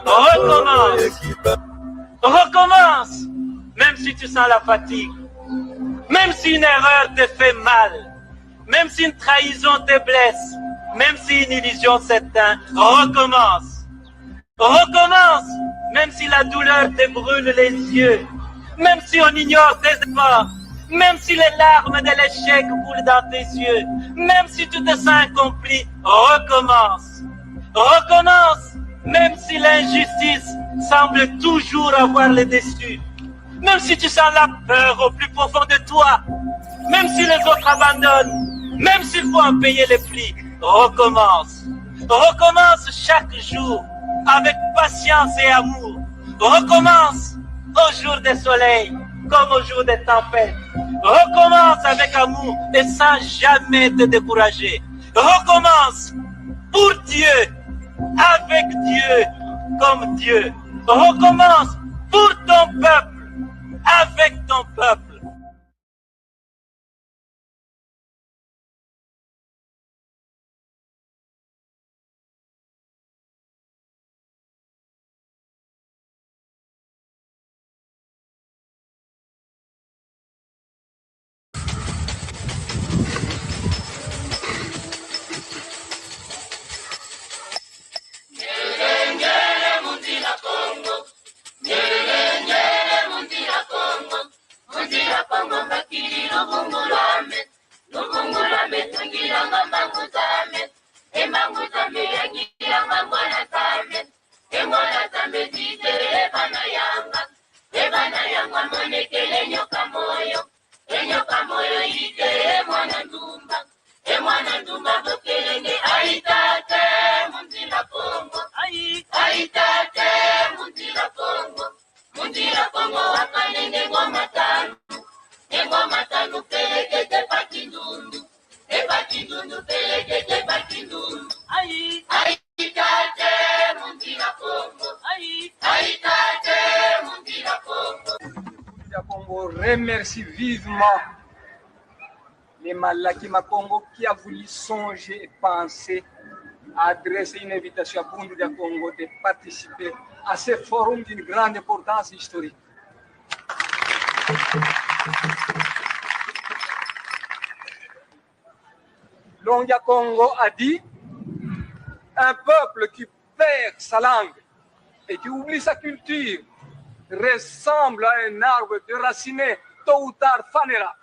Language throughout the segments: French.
Recommence. Recommence. Même si tu sens la fatigue. Même si une erreur te fait mal. Même si une trahison te blesse. Même si une illusion s'éteint. Recommence. Recommence. Même si la douleur te brûle les yeux. Même si on ignore tes efforts. Même si les larmes de l'échec coulent dans tes yeux. Même si tu te sens accompli. Recommence. Recommence. Même si l'injustice semble toujours avoir le dessus. Même si tu sens la peur au plus profond de toi. Même si les autres abandonnent. Même s'il faut en payer les prix. Recommence. Recommence chaque jour avec patience et amour. Recommence au jour des soleils comme au jour des tempêtes. Recommence avec amour et sans jamais te décourager. Recommence pour Dieu, avec Dieu, comme Dieu. Recommence pour ton peuple, avec ton peuple. Remercie vivement les Malakima Congo qui a voulu songer et penser à adresser une invitation à Bundudia Congo de participer à ce forum d'une grande importance historique. Longia Congo a dit un peuple qui perd sa langue et qui oublie sa culture ressemble à un arbre déraciné, tôt ou tard fanera.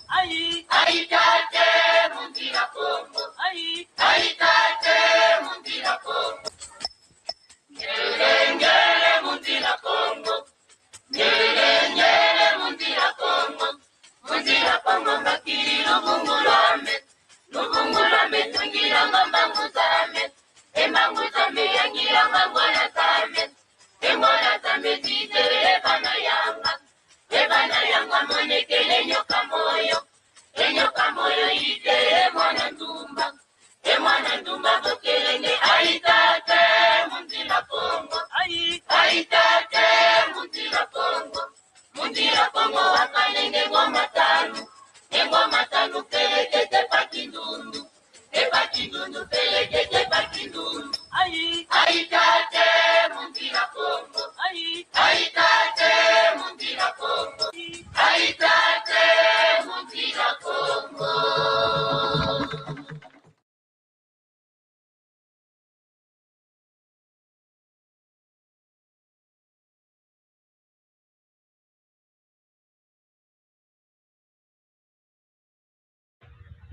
Aïe,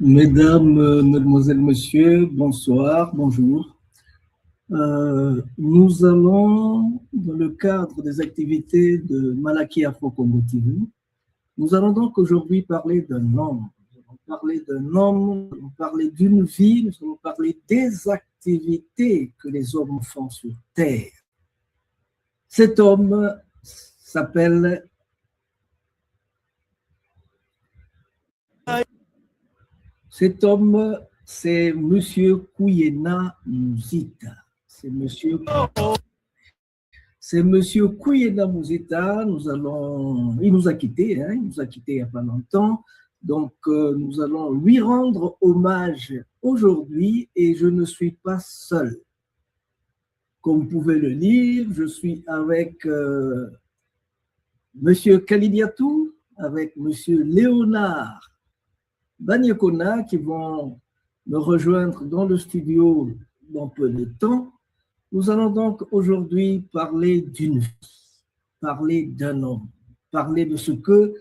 Mesdames, Mesdemoiselles, Messieurs, bonsoir, bonjour. Nous allons, dans le cadre des activités de Malaky Afro-Congo TV, nous allons donc aujourd'hui parler d'un homme. Nous allons parler d'un homme, nous allons parler d'une vie, nous allons parler des activités que les hommes font sur Terre. Cet homme s'appelle Cet homme, c'est Monsieur Kuyena Muzita. C'est Monsieur Kuyena Muzita. Il nous a quittés, il nous a quittés il n'y a pas longtemps. Donc, nous allons lui rendre hommage aujourd'hui et je ne suis pas seul. Comme vous pouvez le lire, je suis avec Monsieur Kalidiatou, avec Monsieur Léonard Banyekona qui vont me rejoindre dans le studio dans peu de temps. Nous allons donc aujourd'hui parler d'une vie, parler d'un homme, parler de ce que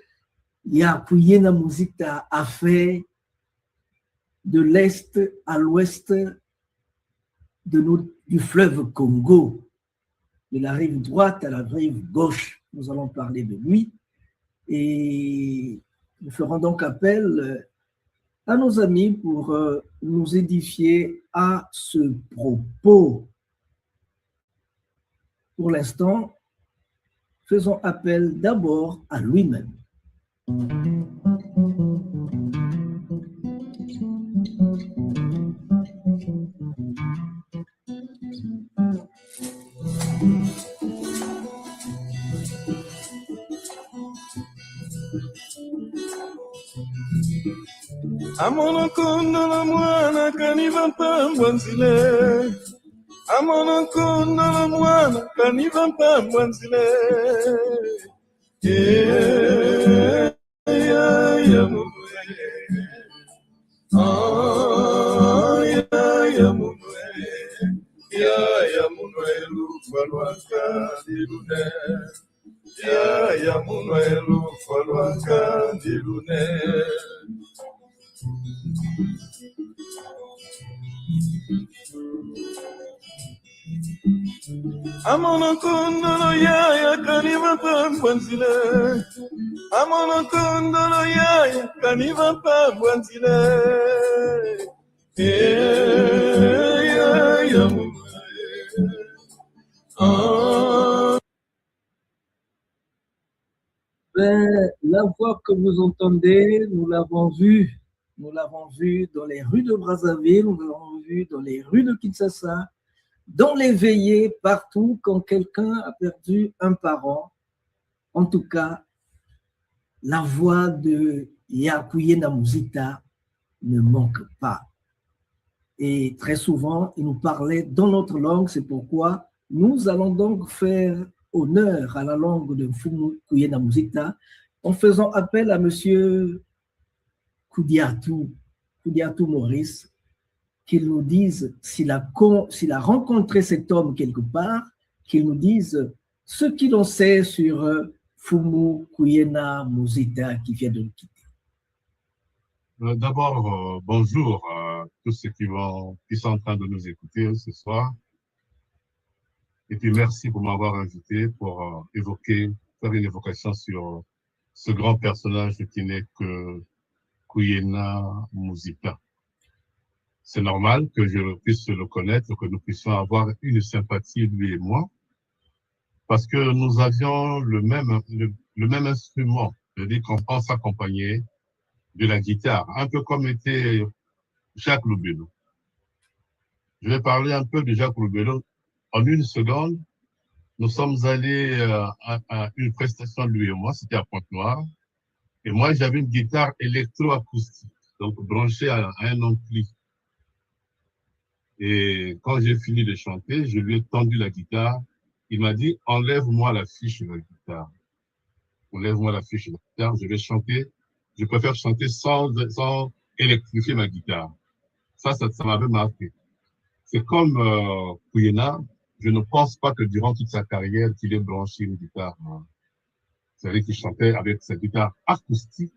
Kuyena Muzita a fait de l'Est à l'Ouest du fleuve Congo, de la rive droite à la rive gauche. Nous allons parler de lui et nous ferons donc appel à nos amis pour nous édifier à ce propos. Pour l'instant, faisons appel d'abord à lui-même. Amono kondo la mwana kaniva mpambwanzile. Amono kondo la mwana kaniva mpambwanzile. Yeah, munwe. Munwe lufa lwaka dilune. Munwe lufa lwaka dilune. Amono kondolo yaya kaniva pambwanzile. Amono kondolo yaya kaniva pambwanzile. Yeah, munwe. La voix que vous entendez, nous l'avons vue dans les rues de Brazzaville, nous l'avons vue dans les rues de Kinshasa, dans les veillées, partout, quand quelqu'un a perdu un parent. En tout cas, la voix de Kuyena Muzita ne manque pas. Et très souvent, il nous parlait dans notre langue, c'est pourquoi nous allons donc faire honneur à la langue de Mfumu Kuyena Muzita en faisant appel à Monsieur Koudiatou Maurice, qu'il nous dise s'il a rencontré cet homme quelque part, qu'il nous dise ce qu'il en sait sur Mfumu Kuyena Muzita qui vient de nous quitter. D'abord, bonjour à tous ceux qui sont en train de nous écouter ce soir. Et puis merci pour m'avoir invité pour faire une évocation sur ce grand personnage qui n'est que Kuyena Muzita. C'est normal que je puisse le connaître, que nous puissions avoir une sympathie, lui et moi, parce que nous avions le même instrument, c'est-à-dire qu'on s'accompagnait de la guitare, un peu comme était Jacques Loubello. Je vais parler un peu de Jacques Loubello. En une seconde, nous sommes allés à une prestation, lui et moi, c'était à Pointe-Noire. Et moi, j'avais une guitare électroacoustique, donc branchée à un ampli. Et quand j'ai fini de chanter, je lui ai tendu la guitare. Il m'a dit, enlève-moi la fiche de la guitare. Enlève-moi la fiche de la guitare, je vais chanter. Je préfère chanter sans électrifier ma guitare. Ça m'avait marqué. C'est comme Kuyena, je ne pense pas que durant toute sa carrière, qu'il ait branché une guitare. C'est-à-dire qu'il chantait avec sa guitare acoustique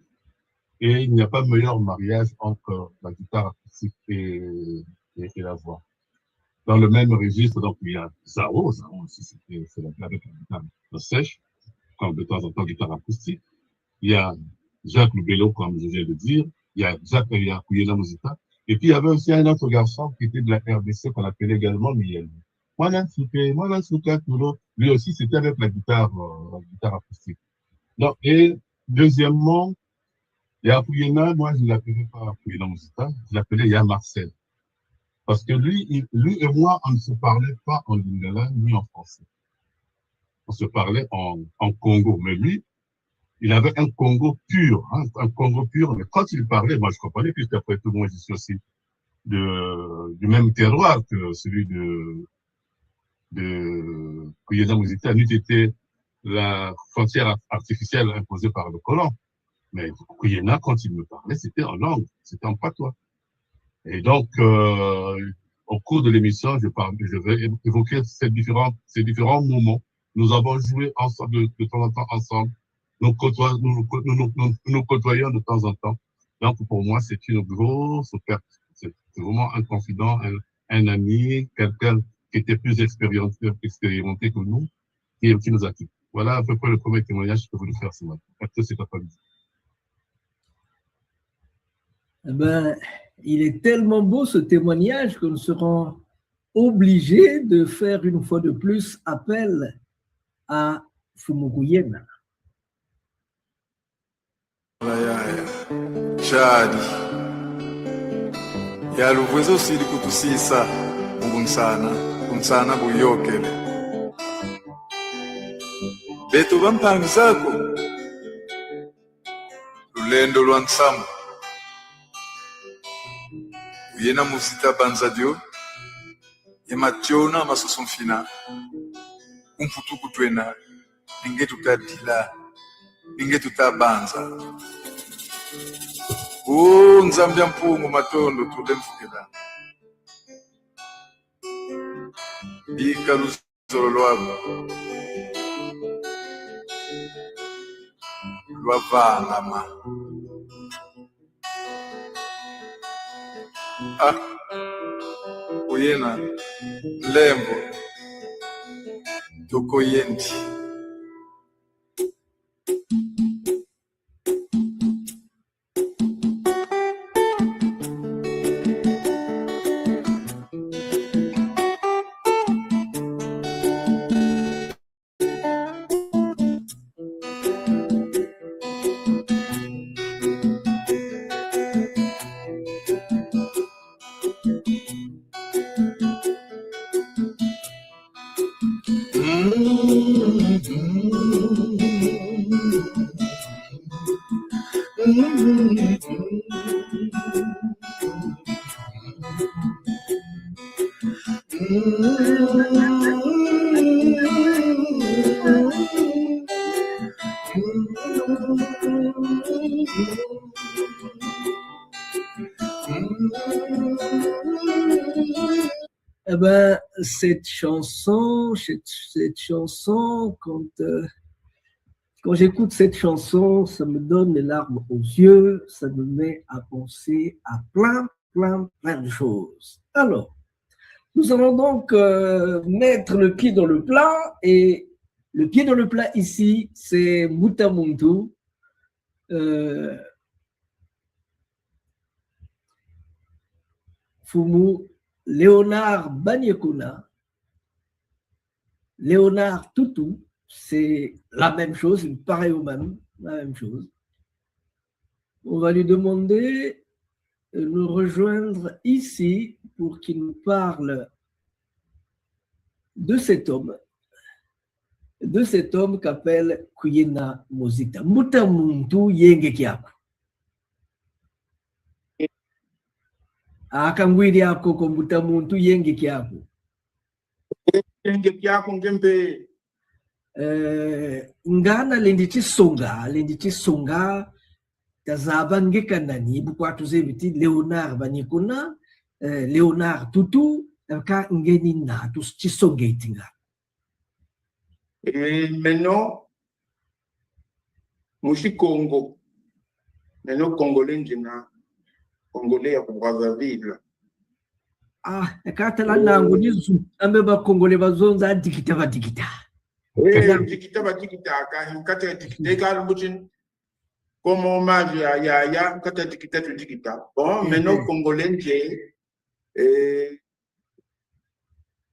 Et il n'y a pas meilleur mariage entre la guitare acoustique et la voix. Dans le même registre, donc, il y a Zao aussi, c'est avec la guitare sèche, comme de temps en temps, guitare acoustique. Il y a Jacques Lubello, comme je viens de dire. Il y a Kuyena Muzita. Et puis, il y avait aussi un autre garçon qui était de la RDC qu'on appelait également Miel. Lui aussi, c'était avec la guitare acoustique. Donc, et deuxièmement, il y a Kuyena, moi, je ne l'appelais pas Kuyena Muzita, je l'appelais Yann Marcel. Parce que lui et moi, on ne se parlait pas en lingala ni en français. On se parlait en Congo. Mais lui, il avait un Congo pur, hein, un Congo pur. Mais quand il parlait, moi, je comprenais, puisqu'après tout, moi, je suis aussi du même terroir que celui de Kuyena Muzita. Lui, c'était la frontière artificielle imposée par le colon. Mais Kuyena, quand il me parlait, c'était en langue, c'était en patois. Et donc, au cours de l'émission, je vais évoquer ces différents moments. Nous avons joué ensemble de temps en temps ensemble. Nous côtoyons de temps en temps. Donc, pour moi, c'est une grosse perte. C'est vraiment un confident, un ami, quelqu'un qui était plus expérimenté que nous, qui nous a quittés. Voilà à peu près le premier témoignage que je voulais faire ce matin. Après, c'est après-midi. Eh ben, il est tellement beau ce témoignage que nous serons obligés de faire une fois de plus appel à Fumuguyena. Shadi ya luvwezo sili kutusisa kunsana buyokele betu bampangi zako lulendo lwa nsamu Kuyena Muzita banzadio yemationa masusumfina umfutuku twena ninge tutadila ninge tutabanza nzambya mpungu matondo tulemfukela bika luzolo lwabo lwavangama Kuyena lembo tokoyendi Eh ben, cette chanson, quand j'écoute cette chanson, ça me donne les larmes aux yeux, ça me met à penser à plein de choses. Alors, nous allons donc mettre le pied dans le plat, et le pied dans le plat ici, c'est Mutamuntu. Fumu Léonard Banyekuna, Léonard Tutu, c'est la même chose, une pareille au même, la même chose. On va lui demander de nous rejoindre ici pour qu'il nous parle de cet homme qu'appelle Kuyena Muzita. Mutamuntu yenge kyako. Akangwiri yako ko Mutamuntu yenge kyako. Yenge kyako ngembe. Ngana lendi chisonga tazaba ngekanani bukwatu zebiti Léonard Banyekuna, Léonard Tutu, ka ngeni na tu chisongetinga. Maintenant, Mushi Congo, Mais nous, Congolais, Congolais à Brazzaville. Ah, ekatala nangu nizu ameba Congolais bazonza dikita. Dikita, kata dikita, car comme hommage à Yaya, kata dikita. Bon, mais nous, Congolais,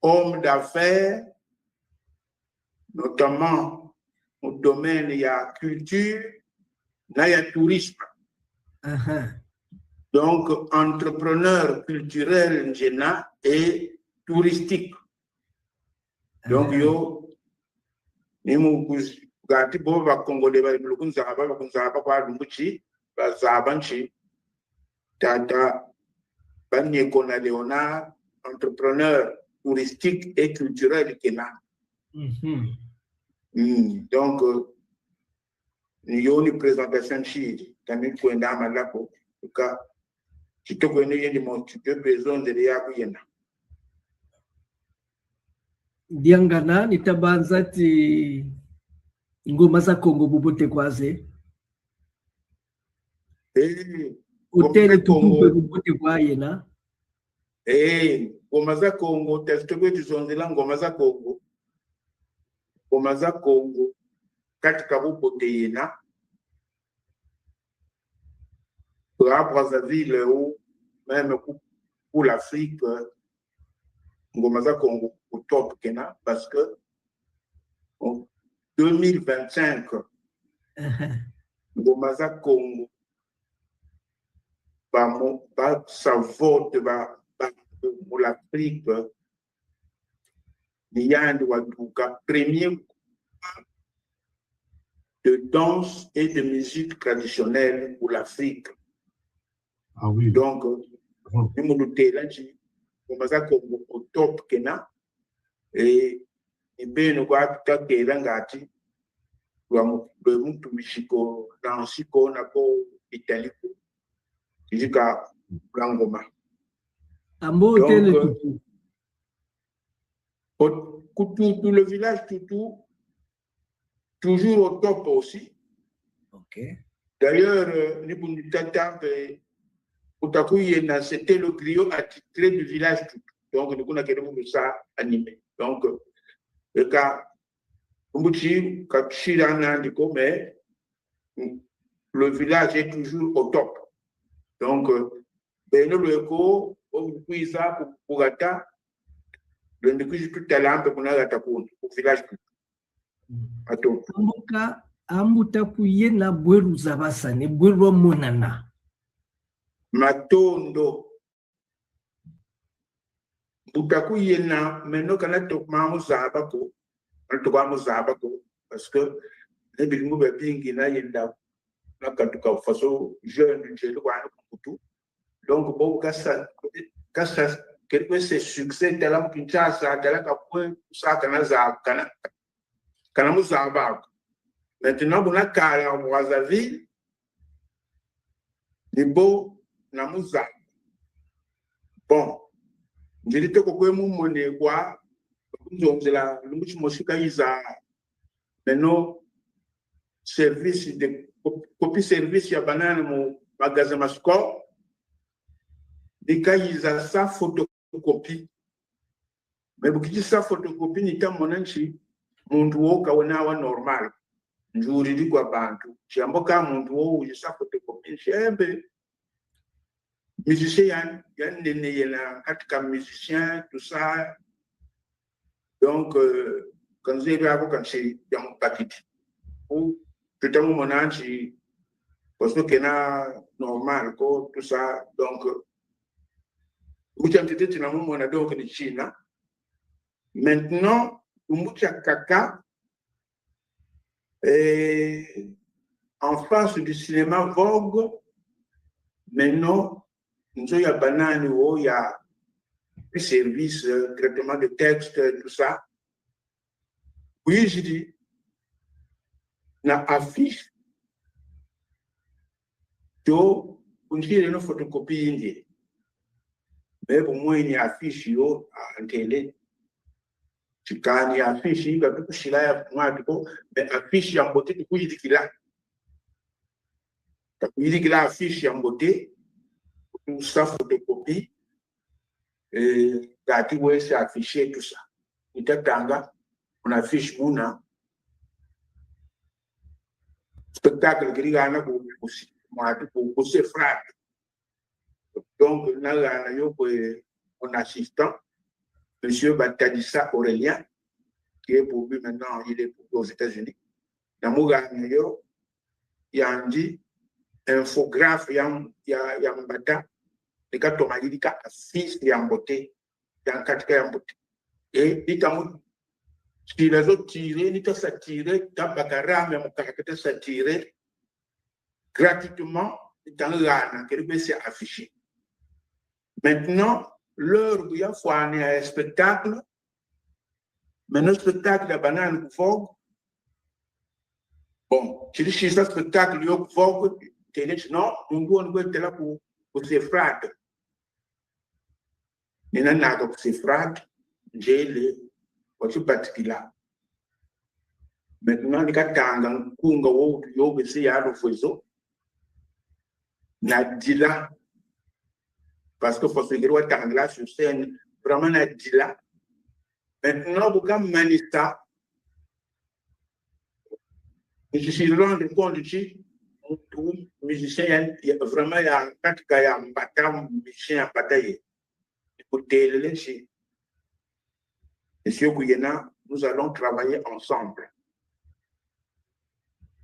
hommes d'affaires, notamment au domaine il y a culture, là il y a tourisme. Donc, entrepreneur culturel et touristique. Donc, yo, ni mu gati bo ba Congolais ba kunzaba kwa lumbuchi ba zabanchi tata banye kona Léonard, entrepreneur touristique et culturel Kenya. Donc, nous avons une présentation chine, tamit kwenda malako, ka kitoko ene yendi mo tupe besoin de yakuyena. Diangana nitabanza ti ngoma za Congo bubote kwaze. Hotel tukupe bubote kwa yena. Ngoma za Congo, testokwe tuzonzela ngoma za Congo. Ngoma za Congo katika bubote yena. À Brazzaville ou même pour l'Afrique, ngoma za Congo au top Kenya parce que en 2025, ngoma za Congo ça vote pour l'Afrique. Il y a un premier de danse et de musique traditionnelle pour l'Afrique. Ah oui. Donc, nous nous disons au top Kenya et bien nous avons tout ngati le mutu mishiko dansiko na ko italiko jusqu'à Ngoma. Ambo hotel tout le village Tutu toujours au top aussi. Ok. D'ailleurs, c'était le griot attitré du village Tutu. Donc, nous avons ça animé. Donc, le cas, mais le village est toujours au top. Donc, le écho, pour Gata, le tout à l'heure, pour le village Tutu. Ambuka, ambuta kuyena bweru zabasa, ne bweru monana. Matondo. Butaku yena meno kana tokma muzabako tokwa muzabako parce que les bilingu ba bingi na yenda na katuka faso jeune je le kwa kutu donc bon kasa quelque ce succès de la Kinshasa de la point ça kana za kana muzabako maintenant bon na kala Brazzaville les beau na muzabako bon. Je dis que nous monnaie quoi, nous la service de copie service ya banane mon magasin masco des cas ils a sa photocopie mais beaucoup sa photocopie ni tam monanchi muntu wo kaona wa normal njuri di kwa bantu jambo ka muntu wo sa photocopie chembe musicien, il y a un musicien, tout ça. Donc, quand j'ai vu quand j'ai un paquet, ou tout à mon âge, parce que c'est normal, tout ça. Donc, vous avez été dans mon âge de Chine. Maintenant, vous avez caca. En face du cinéma Vogue, maintenant, nous avons des bananes, il y a des services, traitement de texte, tout ça. Oui, je dis, na affiche, on dit une photocopie indienne. Mais pour moi, il y a affiche en télé. Tu as une affiche, il y a tout ce qui est mais affiche en beauté, du coup, il dit qu'il a. Il dit que l'affiche est en beauté, tout ça, photocopie, et gâti, ouais, c'est affiché, tout ça. Il y a on affiche Mouna. Spectacle qui est pour se frapper. Donc, on a un assistant, M. Batadissa Aurélien, qui est pour lui maintenant, il est aux États-Unis. Il y a un infographe, il y a un bata, il y a un fils qui est en beauté, il y a un quatre qui est en beauté. Et il y a si les autres tirent, ils sont s'attirer, dans Bakara, mais mon caractère s'attirer gratuitement dans le RAN, qui est affiché. Maintenant, l'heure où il y a un spectacle, mais le spectacle de banane vogue, bon, si je suis un spectacle, il y a vogue, non, on doit être là pour se frapper. Il y a un pour se frapper, j'ai le particulier. Maintenant, il y a un kunga wo yoga si ya lo foizo na dila parce que faut se dire tangla sur scène vraiment na dila. Maintenant, vous quand manista je suis rendu compte que musicien vraiment il y a quatre gars en battant musicien à bataille pour télé chez Monsieur Kouyena, nous allons travailler ensemble.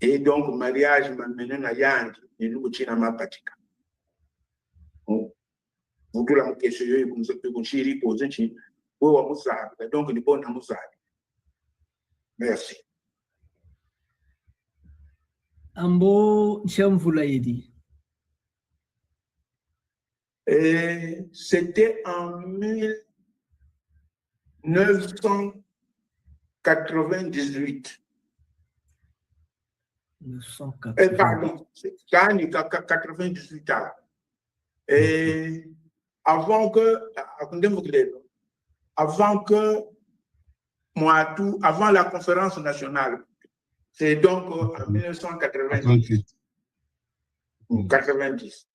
Et donc, mariage m'a mené à Yandi, et nous, nous avons pratique. Vous tous la question, vous chéri posé, vous avez donc le bon amour. Merci. Ambo Chamvulaidi. C'était en 1998. 998. Pardon, c'est 98 ans. Et avant que avant la conférence nationale, c'est donc en 1990. 90.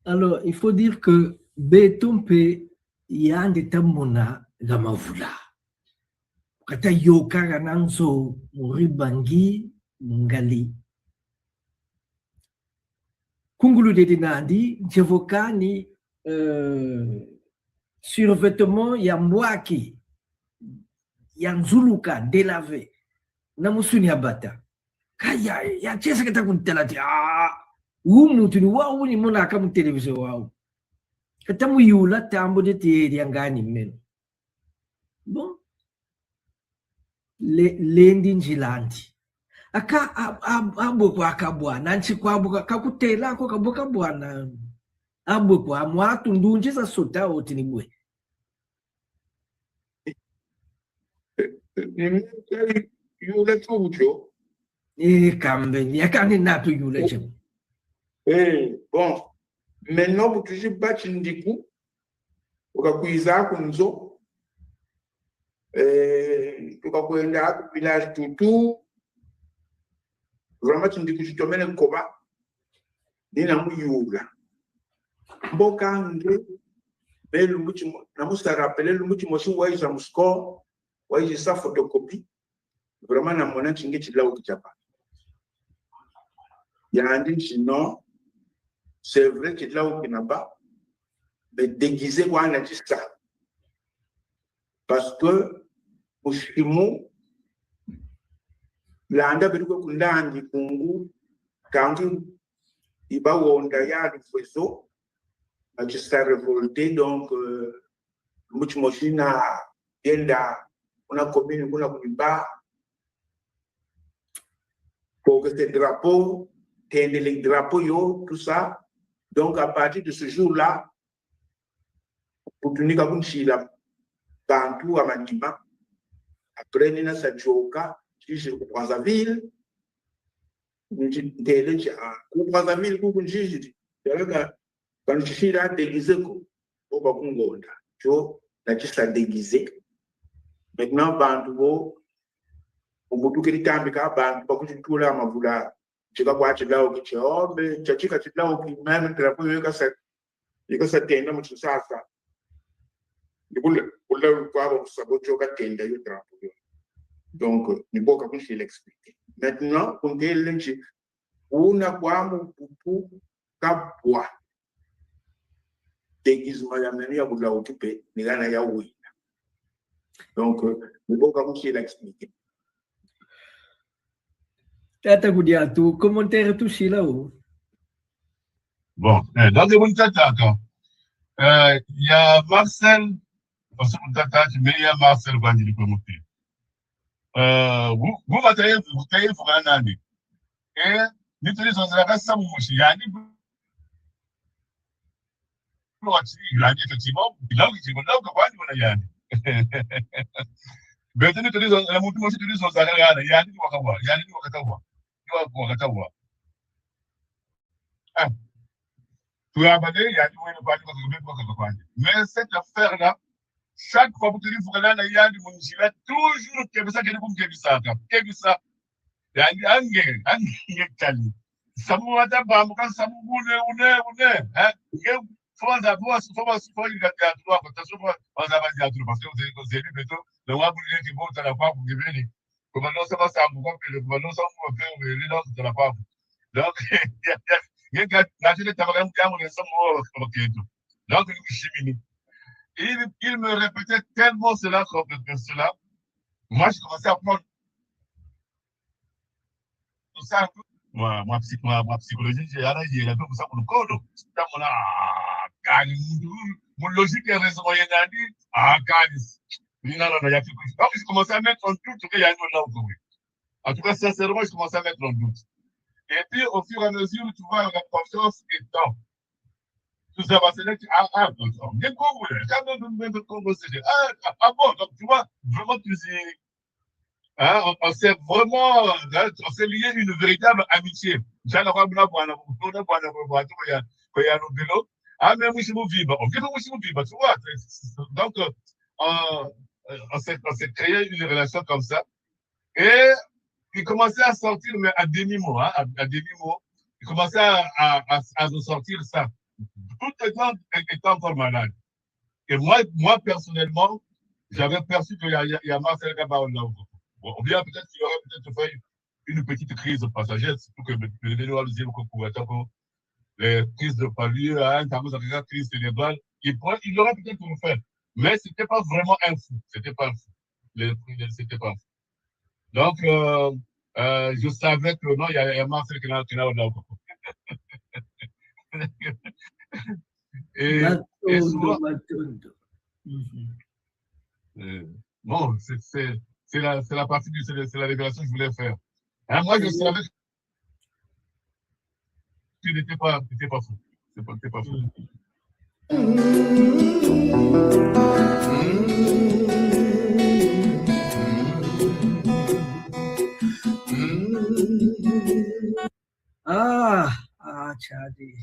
Alors, il faut dire que Betompe yande tamona gamavula. Kata yoka gananzo muribangi ngali. Kungulu de dinandi, jevokani survêtement yamwaki yanzuluka délavé namusuni abata. Kaya ya chesa kata kuntelati umutu ni wao ni mona kama television wao. Kata muyula tambo de te yangani men. Bon. Lendi njilandi. Aka abo kwa kabwana nchi kwa abo kakutela ko kaboka bwana. Abo kwa mwatu ndunje za sota otinibwe. Yule tujo. Kambe yakani natu yule chem. Bon. Maintenant vous toujours battre ndiku. Ukakuiza kunzo. Tukakwenda ku village tutu. Vraiment ndiku chitomene koba. Nina muyuga. Mboka nge belu muchi namusta rappeler le muchi moshi waiza musko waiza sa photocopie. Vraiment na mona chinge chila ukichapa. Yandi chino c'est vrai que là où pas mais déguisé quoi on a dit ça parce que au chimo landa beruko kundandi kungu kangi iba wonda ya fueso a juste révolté donc mucho mochina yenda una commune kuna kuiba pour que ces drapeaux les drapeaux yo tout ça. Donc, à partir de ce jour-là, pour tenir comme si la Bantou à Manima, après Nina Sachoka, si je comprends la ville, je comprends la ville, quand je suis là déguisé, au Bakungo, je suis déguisé. Maintenant, Bantou, au bout de temps, Bantou, tout là, ma voula, chika kwa chilao kichombe chachika chilao kimeme drapo yeka sa tenda mu sasa dikule kule kwa sabo joka tenda yo drapo yo donc ni boka kushi l'expliquer maintenant on dit lenchi una kwa mu pupu kapwa tegizuma ya meni ya bula okipe ni gana ya wina donc ni boka kushi l'expliquer. Tata Goudiatou, commentaire tout ici là-haut. Bon, dans le monde tata, il y a Marcel, parce que tata, mais il y a Marcel Gwandi du promoteur. Vous matériel, vous payez pour un année. Et nous tenons dans la race, ça vous mouche. Il y a dit effectivement, il a dit, là, il y a dit. Mais nous tenons dans la montre, moi, je tenais dans la race, il y a dit, il y a dit, mais cette affaire-là, chaque fois que vous dites que il y a toujours quelque chose qui est ça. Il y a un ça vous attend pas, quand ça vous voulez, hein? Faut il y a trois, attention, on va dire parce que vous avez plutôt, le roi vous qui vont à la part pour venir. Comment non, ça va, ça vous compte, le gouvernement, ça vous fait, les gens de la part. Donc, il y a la jeune taverne qui a mon ensemble, donc, il me répétait tellement cela, cela. Moi, je commençais à prendre tout ça. Ma psychologie, j'ai un peu pour ça pour le code. Mon logique est raisonnable, il y a dit, donc, je commençais à mettre en doute qu'il y a une là où. En tout cas, sincèrement, je commençais à mettre en doute. Et puis, au fur et à mesure, tu vois, la confiance étant. Tout ça va se dire, bien bon, donc tu vois, vraiment, on s'est vraiment, on s'est lié une véritable amitié. Mais moi, je me vis, tu vois. Donc, on s'est créé une relation comme ça. Et il commençait à sortir, mais à demi-mot, à demi-mot, il commençait à nous sortir ça. Tout étant encore malade. Et moi personnellement, j'avais perçu qu'il y a Marcel Gabao là. Bon, ou bien peut-être qu'il aurait peut-être fait une petite crise passagère, surtout que le dénoir nous dit que les crises de palud, une crise cérébrale, il aurait peut-être pu le faire. Mais ce n'était pas vraiment un fou. C'était pas un fou. C'était pas un fou. Donc, je savais que non, il y a Marcel qui n'a là. Et souvent, bon, c'est la partie c'est la révélation que je voulais faire. Hein, moi, je savais que tu n'étais pas fou. C'était pas fou. Chadi.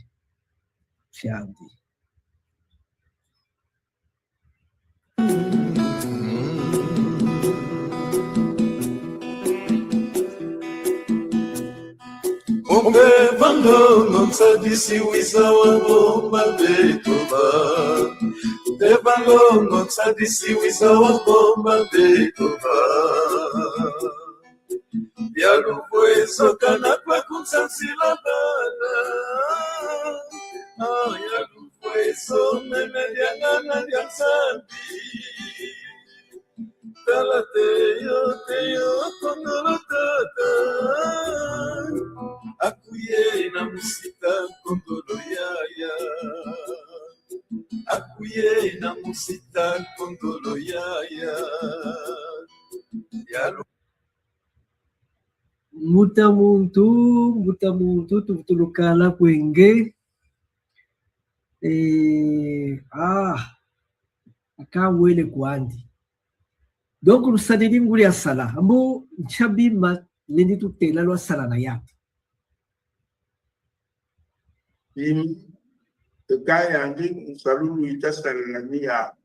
Bangongo sadisi wisa wa bomba betoba. Bangongo sadisi wisa wa bomba betoba. Bialu fwezo kana kwa kumsansila bala. Yalu fwezo mene diangana diansambi. Tala teyo kondolo tata. Akuye na musika kondolo yaya. Akuye na musika kondolo yaya. Yalu Mutamuntu tutulukala kwenge. Akawele kwandi. Donc nous sadidi nguli asala. Ambo chabima lendi tutela lo asala na yati. Kaya ngi salulu itasala ni ya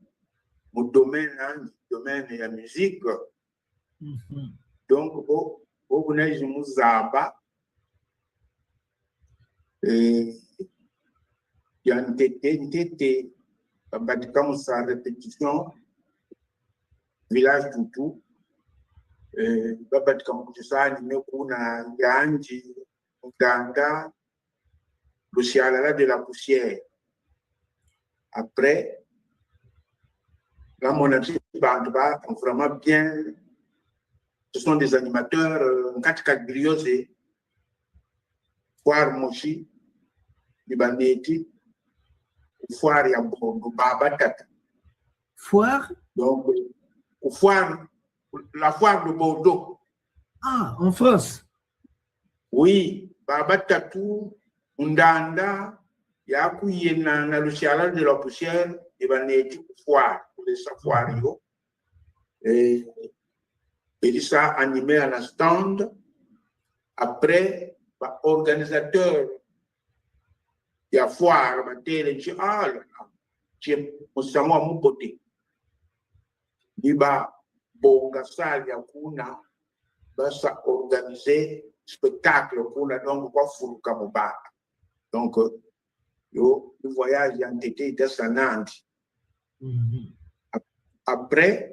mu domaine ya musique. Donc au kunaishi muzaba Et il y a une tête, comme sa répétition, village Toutou, comme ça, kuna Yanji, Uganda, le Sialala de la poussière. Après, là, mon ami, vraiment bien. Ce sont des animateurs, 4-4 briosés, Foire Moshi, Libandeti, Foire Yambo, Babatat. Foire? Donc, foire, la foire de Bordeaux. Ah, en France? Oui, Babatatou, Undanda, Yaku Yena, na le Sialala de la poussière, Libandeti, Foire, pour les foires. Et ça animé à la stand. Après, organisateur, il y a foire, il dit, ah, c'est mon côté. Il va, bonga ça, il y a kuna, ça organiser spectacle, kuna, donc, quoi, fou, comme bas. Donc, le voyage, il y a un été de Nantes. Après,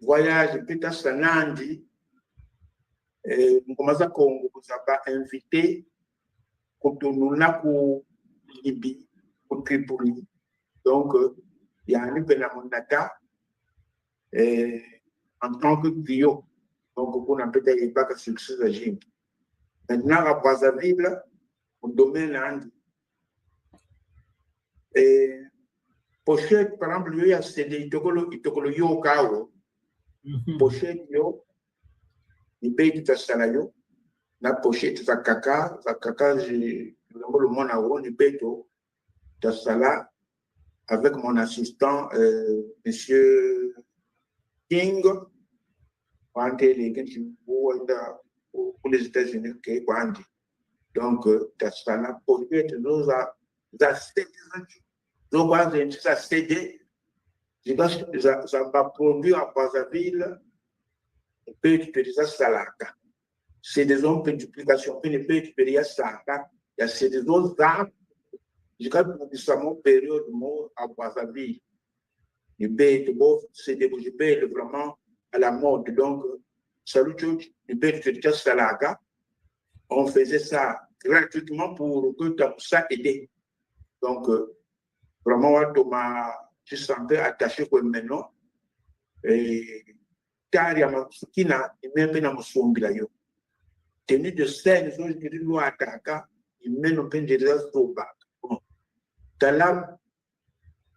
voyage, peut-être à Nandi, commence à Congo, vous avez invité Cotonoula pour Libye, pour Tripoli. Donc, il y a un Benamonata en tant que griot. Donc, on a peut-être pas que succès d'agir. Maintenant, à Brazzaville, au domaine Nandi. Et pochette, par exemple, il y a CD, il y a Yokao. Pochette, il paye tout ça la pochette, ça caca, j'ai le monde à haut, il paye tout ça avec mon assistant, monsieur King, pour les États-Unis, donc, ça la pochette, nous a cédé, ça va produire à Brazzaville. C'est des hommes de duplication, c'est des autres arbres. Jusqu'à la période à Brazzaville. C'est des vraiment à la mode. Donc, salut, on faisait ça gratuitement pour que ça aide. Donc, vraiment, je suis un peu attaché comme maintenant. Et tari amakina imembe na musumbila yo tenue de scène so je lo ataka imeno pendeleza soba tala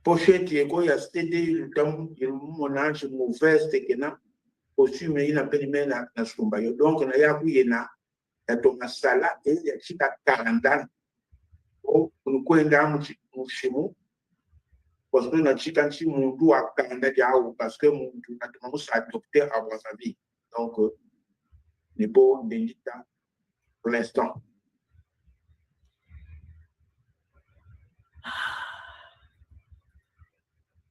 pochette yeko ya CD lutam monange mu veste kena costume ina penimena na sumba yo donc na ya kuyena ya to masala e ya chika 40 o kwenda mu shimu parce que notre chican si mon doux à Canada parce que mon doux a adopté à Brazzaville. Donc, les beaux militants pour l'instant.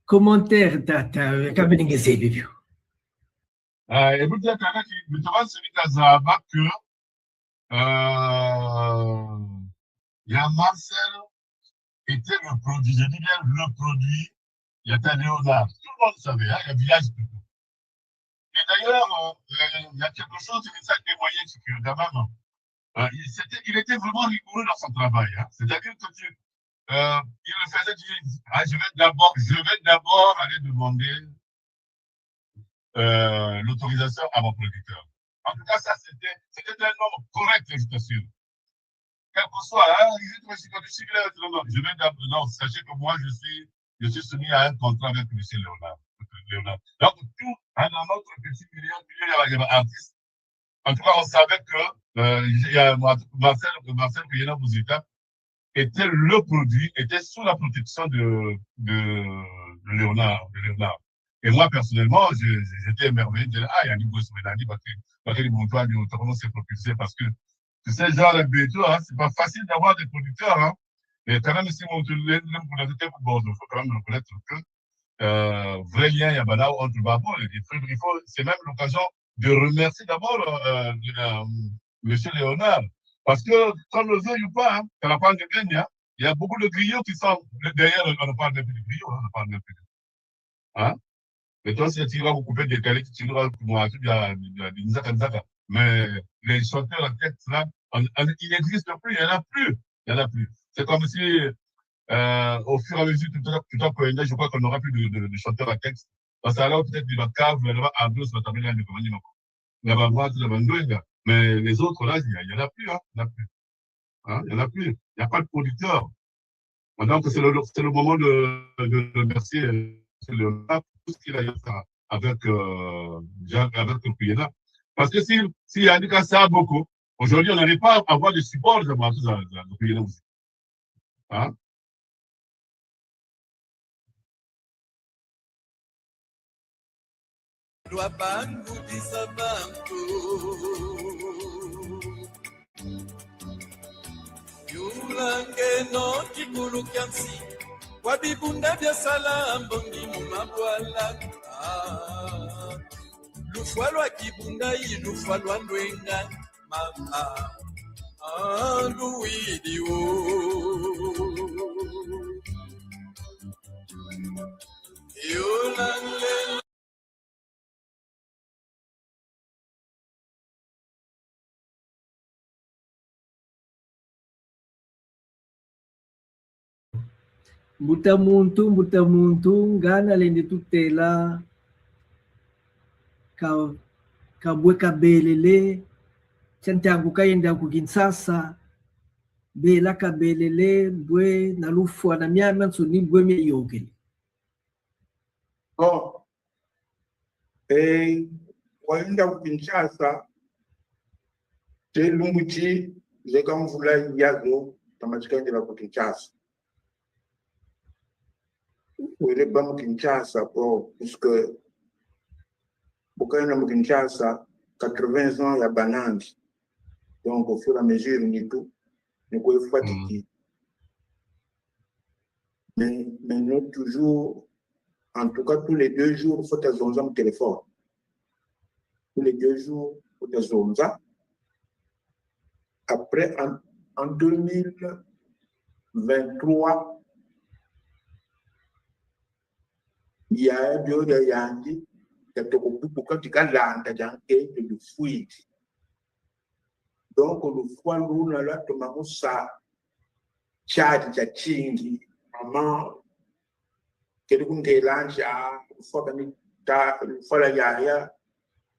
Commentaire Tata, Kabinenge Zébibio. Et vous dites notamment celui d'Azaba que il y a Marcel était le produit, je dis bien le produit, il y a un Léonard, tout le monde savait, hein, il y a village de tout. Et d'ailleurs, il y a quelque chose, c'est ça témoigné, c'est que quand même, il était vraiment rigoureux dans son travail. Hein. C'est-à-dire que il le faisait, je vais d'abord aller demander l'autorisation à mon producteur. En tout cas, ça, c'était un homme correct, je t'assure. Quel que soit, je vais d'abord, non, sachez que moi, je suis soumis à un contrat avec M. Léonard. Donc, tout, dans notre petit milieu, il y avait artistes. En tout cas, on savait que Marcel Kuyena Bouzita était le produit, était sous la protection de Léonard. Et moi, personnellement, j'étais émerveillé. Je disais, ah, il y a un niveau sur Mélanie, parce que les montois, comment s'est propulsé, parce que tu sais, genre, le béton, hein, c'est pas facile d'avoir des producteurs, hein. Et quand même, si on te l'aide, même pour la tête pour Bordeaux, il faut quand même reconnaître que, vrai lien, il y a là entre Babon et il faut, c'est même l'occasion de remercier d'abord, M. Léonard. Parce que, qu'on le veuille ou pas, hein, quand on parle de gagne, hein, il y a beaucoup de griots qui sont derrière, on ne parle même plus de griots, on ne parle même plus de. Hein? Mais toi, si tu vas vous couper des calés, tu vas vous moi, il y a des Nzaka. Mais les chanteurs en tête, là, il n'existe plus, il n'y en a plus. Il n'y en a plus. C'est comme si, au fur et à mesure, tout le temps, je crois qu'on n'aura plus de chanteurs à texte. Parce que alors, peut-être, il va cave, il va à deux, ça va terminer avec le il va voir tout le monde. Mais les autres, là, il n'y en a plus, hein. Il n'y en a plus. Hein? Il n'y en a plus. Il n'y a pas de producteur. Donc, c'est le moment de remercier le pape pour tout ce qu'il a fait avec, avec le Kuyena. Parce que si Yannick a ça beaucoup, aujourd'hui, on n'arrive pas à avoir des supports de le Kuyena aussi. Hein? Yulange no kikulu kyansi wabibunda bya salambo ndi mumabwala lufa lwa kibunda ilufa lwa ndwenga mama luwidiwo yulange Mbuta muntu, ngana lende tutela, kabwe kabelele, chantangu kayenda ku Kinshasa, bela kabelele, bwe na lufwa na miama nsuni bwe mi yogeli. Bon, waenda ku Kinshasa, te lumbuchi, zeka mvula yazo, tamachika ndela ku Kinshasa. Wele ba mu Kinshasa, puisque Bukana mu Kinshasa, 80 ans ya banandi. Donc, au fur et à mesure, nous pouvons fatiguer. Mais nous, toujours, en tout cas, tous les 2 jours, il faut que tu aies un téléphone. Tous les 2 jours, il faut que tu aies un. Après, en 2023, il y a un bureau de Yandi qui a été coupé pour quand tu as l'enquête de fuite. Donc, le foie l'eau, là, tu m'as ça, Tchad, Tchatchingi, maman, quelqu'un qui est là, le foie la yaya,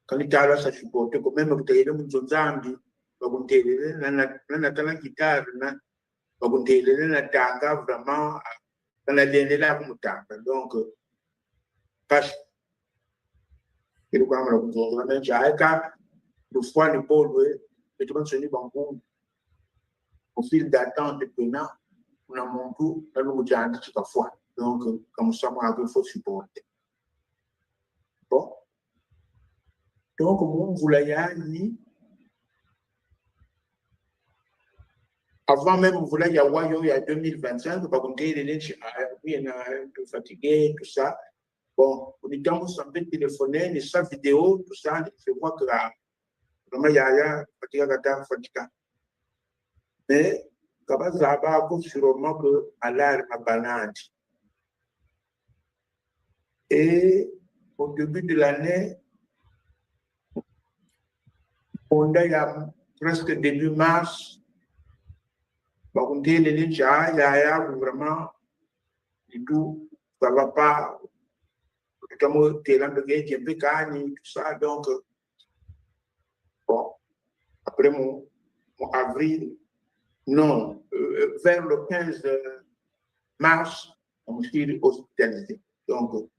quand il t'a là, ça supporte, quand même, tu es là, tu es là, tu es là, tu la guitare, tu es là, tanga, vraiment, dans la dernière là, comme tanga. Donc, cache. Et le quoi, le foie n'est pas loué. Et tu vas se dire, au fil d'attente de prenant, on a mon tour, on a le mot fois. Donc, comme ça, il faut supporter. Bon. Donc, on voulait y aller. Avant même, on voulait y avoir, il y a 2025, par contre, il est un peu fatigué, tout ça. Bon, on est dans le centre téléphoné, les salles vidéo, tout ça, je vois que vraiment, il y a fatigué. Mais, quand on a sûrement que l'air ma banane. Et au début de l'année, on a presque début mars, on dit les il y a vraiment, du tout, ça ne va pas, comme tu es là, tout ça, donc, bon, après mon avril, non, vers le 15 mars, on me suis hospitalisé. Donc,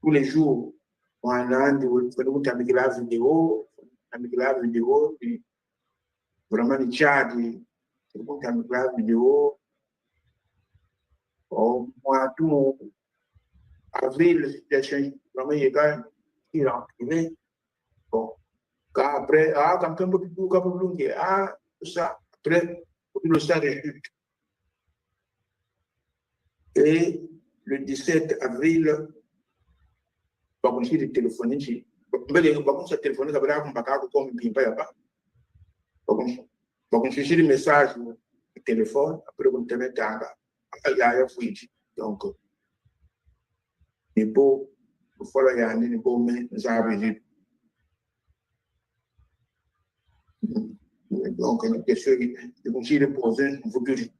tous les jours, on a avec la vidéo, puis vraiment les chats, avec la vidéo. Moi, tout mon avril, la situation, vraiment, il est en privé. Bon, après, quand on peut tout, tout ça, après, le stade est chute. Et le 17 avril, par contre, j'ai téléphoné. Par contre, j'ai téléphoné, ça veut dire qu'on ne peut pas comme il n'y a pas. Par contre, Bon, je suis le message au téléphone, après vous me mettez en bas. Il y a un fouille. Donc, il faut il y a un beau mais ça veut dire. Donc, une question qui est posée, vous pouvez.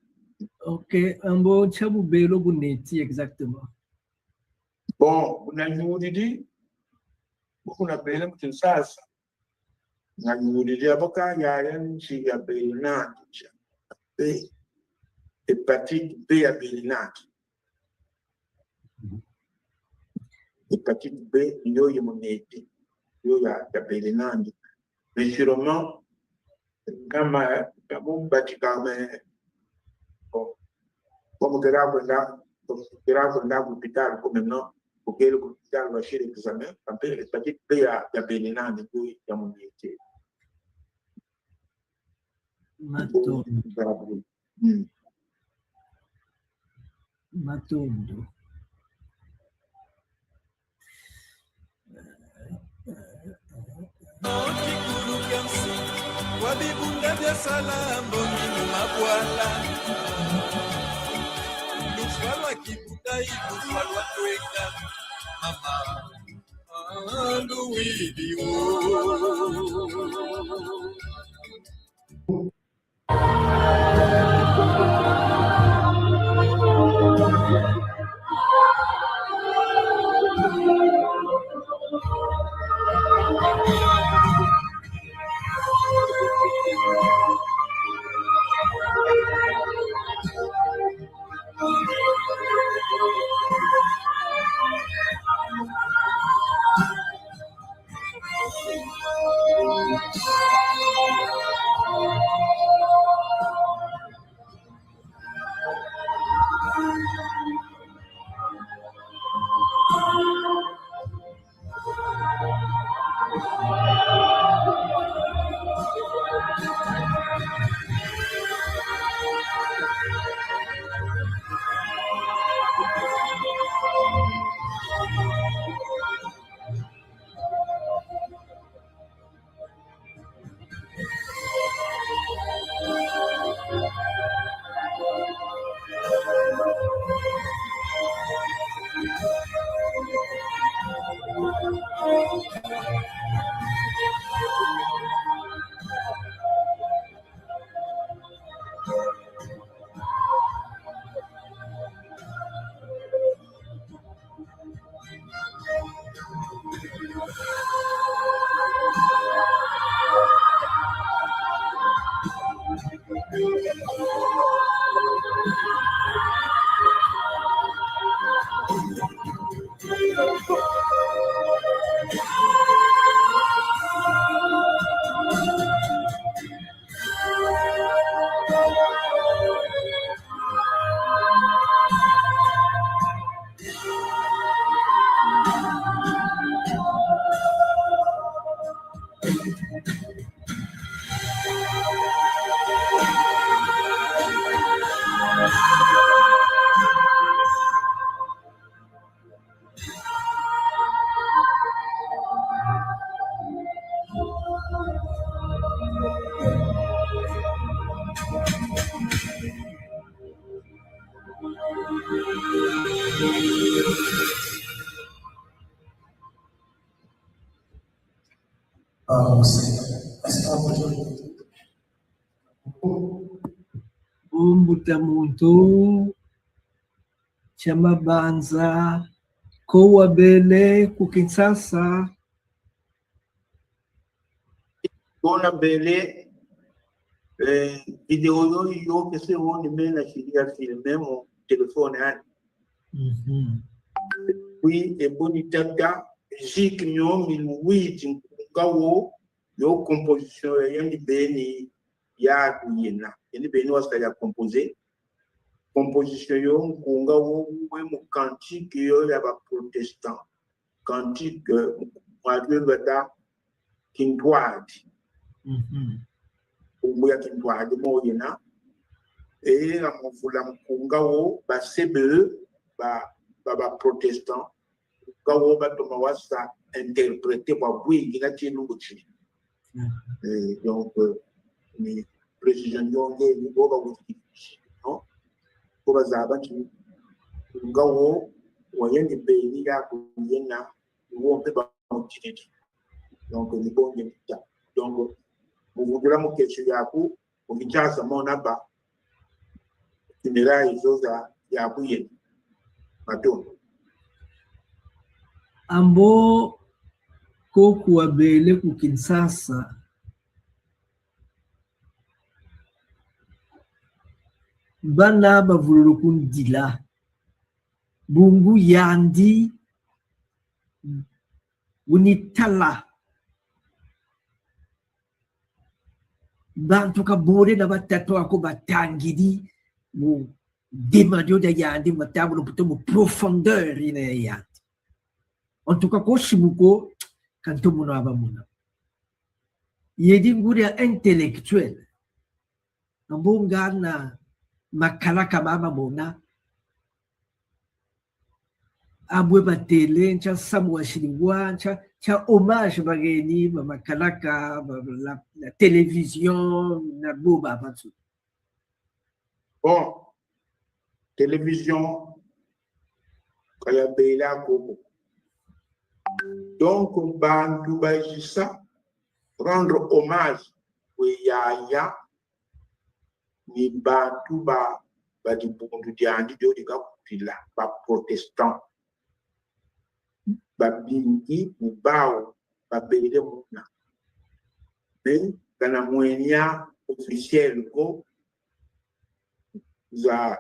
Ok, un bon chabou belo buneti exactement. Bon, on a dit, on a payé le sas. On a dit, avocat, il y a un qui a payé le hépatite B à Bélinat. Hépatite B, il y a mon été. Il y a Bélinat. Mais sûrement, quand on bâtit quand même, comme grave là, l'hôpital, comme maintenant, pour que l'hôpital va chez l'examen, après, l'hépatite B à Bélinat, il y a mon été. Matondo. Wabibunda vya salambo ni mabwala lufalwa kibunda ilufalwa tweka mama luwidiwo Butamuntu, Chamabanza, Kowabele, Kukinsasa. Kona bele, vidéo yo que c'est on met la chiria filmer mon téléphone hein. Oui, et bonitaka, jik nyo milwi tingawo yo composition yendi beni ya kuyena. Yendi beni wasta ya composer. Composition yo ngawo we mu cantique yo ya ba protestant. Cantique radio bata kindwadi. Umbuya kindwadi mo yena. Et la mvula mkungawo ba CBE ba protestant kawo ba to mawasa interpréter ba bwingi na chilungu chi donc ni précision yonge ni boga wuti no ko bazaba nti ngawo wayende beni ya kuyena wombe ba mutiti donc ni bonge nta donc muvugula mu kesho yaku ukichasa mona ba kinera izoza yakuye mato ambo koku abele ku Kinshasa bana bavululu kundila bungu yandi unitala bantu kabore na batatu ako batangidi mu demadio da yandi matablo puto mu profondeur ine yandi en tout cas ko shibuko kanto muna abamuna yedi nguria intellectuel ambonga na makalaka mama mona abwe batele ncha samwa shilingwa ncha hommage bageni makalaka la télévision na boba batsu bon télévision kaya bela koko donc bantu bajisa rendre hommage we yaya ni bantu ba di bundu diandi do di kapila ba protestant ba bingi mubao ba bele muna mais kana mwenya officiel ko za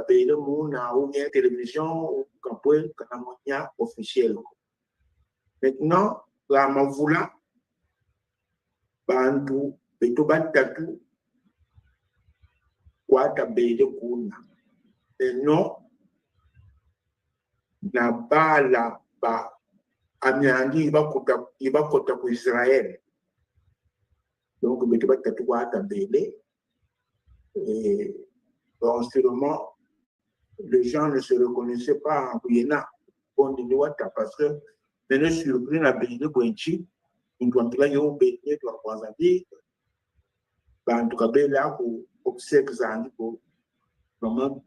bele muna ou bien télévision ou kapwe kana mwenya officiel ko maintenant la mavula bantu beto batatu kwata bele kuna non na bala ba amyandi ibakota ku Israël donc beto batatu kwata bele et sûrement les gens ne se reconnaissaient pas en Guyana parce que maintenant surpris na bele kwenchi intwantila yo bele to Mozambique bantu kabele ako obsèques zandi ko vraiment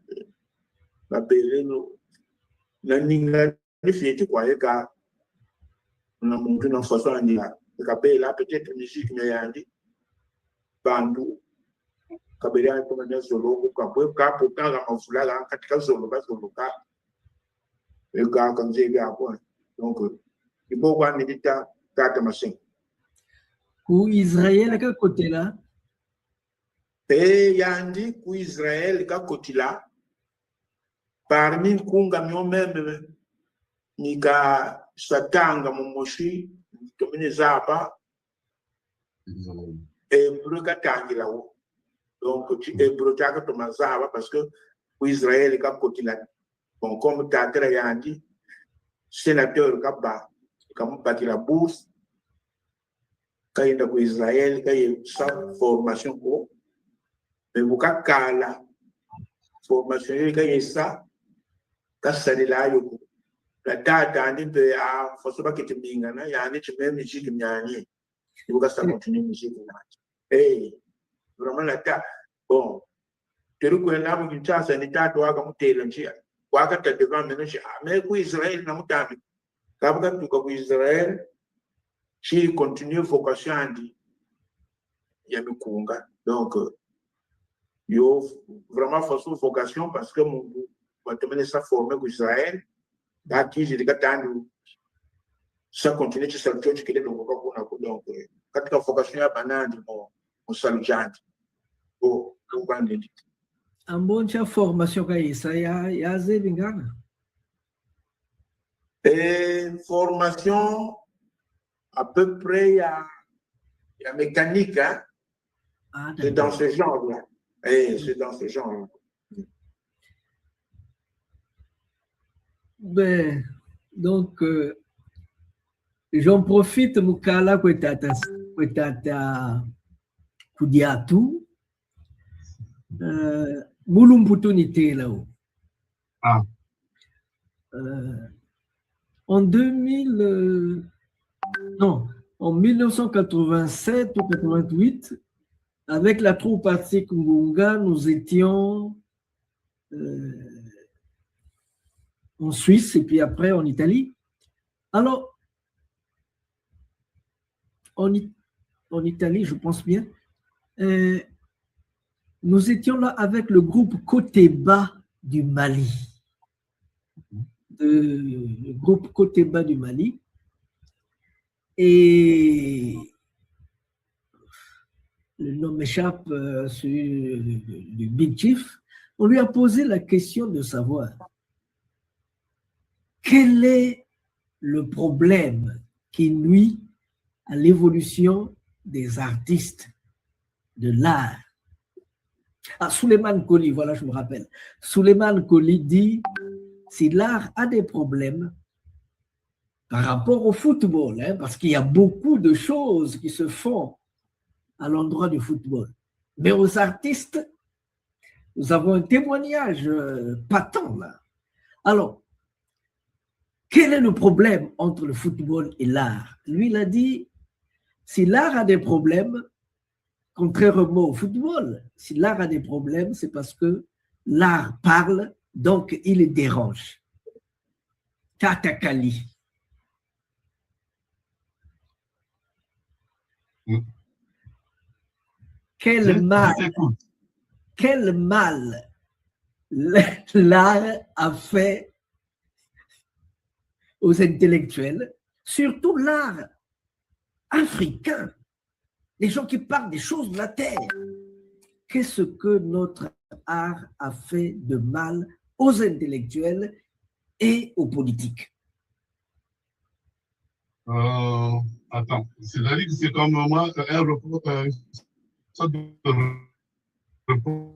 la bele no na ninga ni fieti kwa eka na muntu na façon ania kabele peut-être musique na yandi bantu kabele ako na zolo ko ka pourtant la mafula la katika zolo ba zolo ka e ka kanze ga ko donc il faut voir médita tata machin ku Israël ka côté là pe yandi ku Israël ka kotila parmi kunga myo meme nika satanga momoshi tomine zaba e bruka tangila wo donc tu e bruka ka to mazaba parce que ku Israël ka kotila bon comme tatra yandi sénateur ka ba comme batila bourse kayenda ku Israël kay sa formation ko mais buka kala formation kay sa kasalila yo la data andi pe a faso ba kitiminga na yani chime musique myani buka sa continue musique na vraiment la ta bon teru ko na mu kinchasa ni tatu waka mutela njia waka ta devant menace mais ku Israël na mutami kabuka tuka ku Israël chi continue vocation andi ya mikunga donc yo vraiment façon vocation parce que mon va terminer sa formé avec Israël qui j'ai des gars ça continue de se faire que les donc donc quand la vocation à banane mon saluant oh on va dire un bon cha formation ka isa ya zebingana et formation à peu près il y a mécanique hein c'est dans ce genre là. C'est dans ce genre. Ben, donc, j'en profite, Mukala, kwetata kudiatu, mulumputu nite là-haut. Ah. En 2000, non, en 1987 ou 88, avec la troupe artistique Ngunga, nous étions en Suisse et puis après en Italie. Alors, en Italie, je pense bien, nous étions là avec le groupe Koteba du Mali. Le groupe Koteba du Mali. Et le nom m'échappe du Big Chief. On lui a posé la question de savoir quel est le problème qui nuit à l'évolution des artistes, de l'art. Ah, Souleymane Koli, voilà, je me rappelle. Souleymane Koli dit, si l'art a des problèmes par rapport au football, hein, parce qu'il y a beaucoup de choses qui se font à l'endroit du football. Mais aux artistes, nous avons un témoignage patent là. Alors, quel est le problème entre le football et l'art? Lui, il a dit, si l'art a des problèmes, contrairement au football, si l'art a des problèmes, c'est parce que l'art parle, donc il les dérange. Katakali. Quel mal l'art a fait aux intellectuels, surtout l'art africain, les gens qui parlent des choses de la terre. Qu'est-ce que notre art a fait de mal aux intellectuels et aux politiques? Attends, c'est-à-dire que c'est comme moi, un repos, sorte de repos.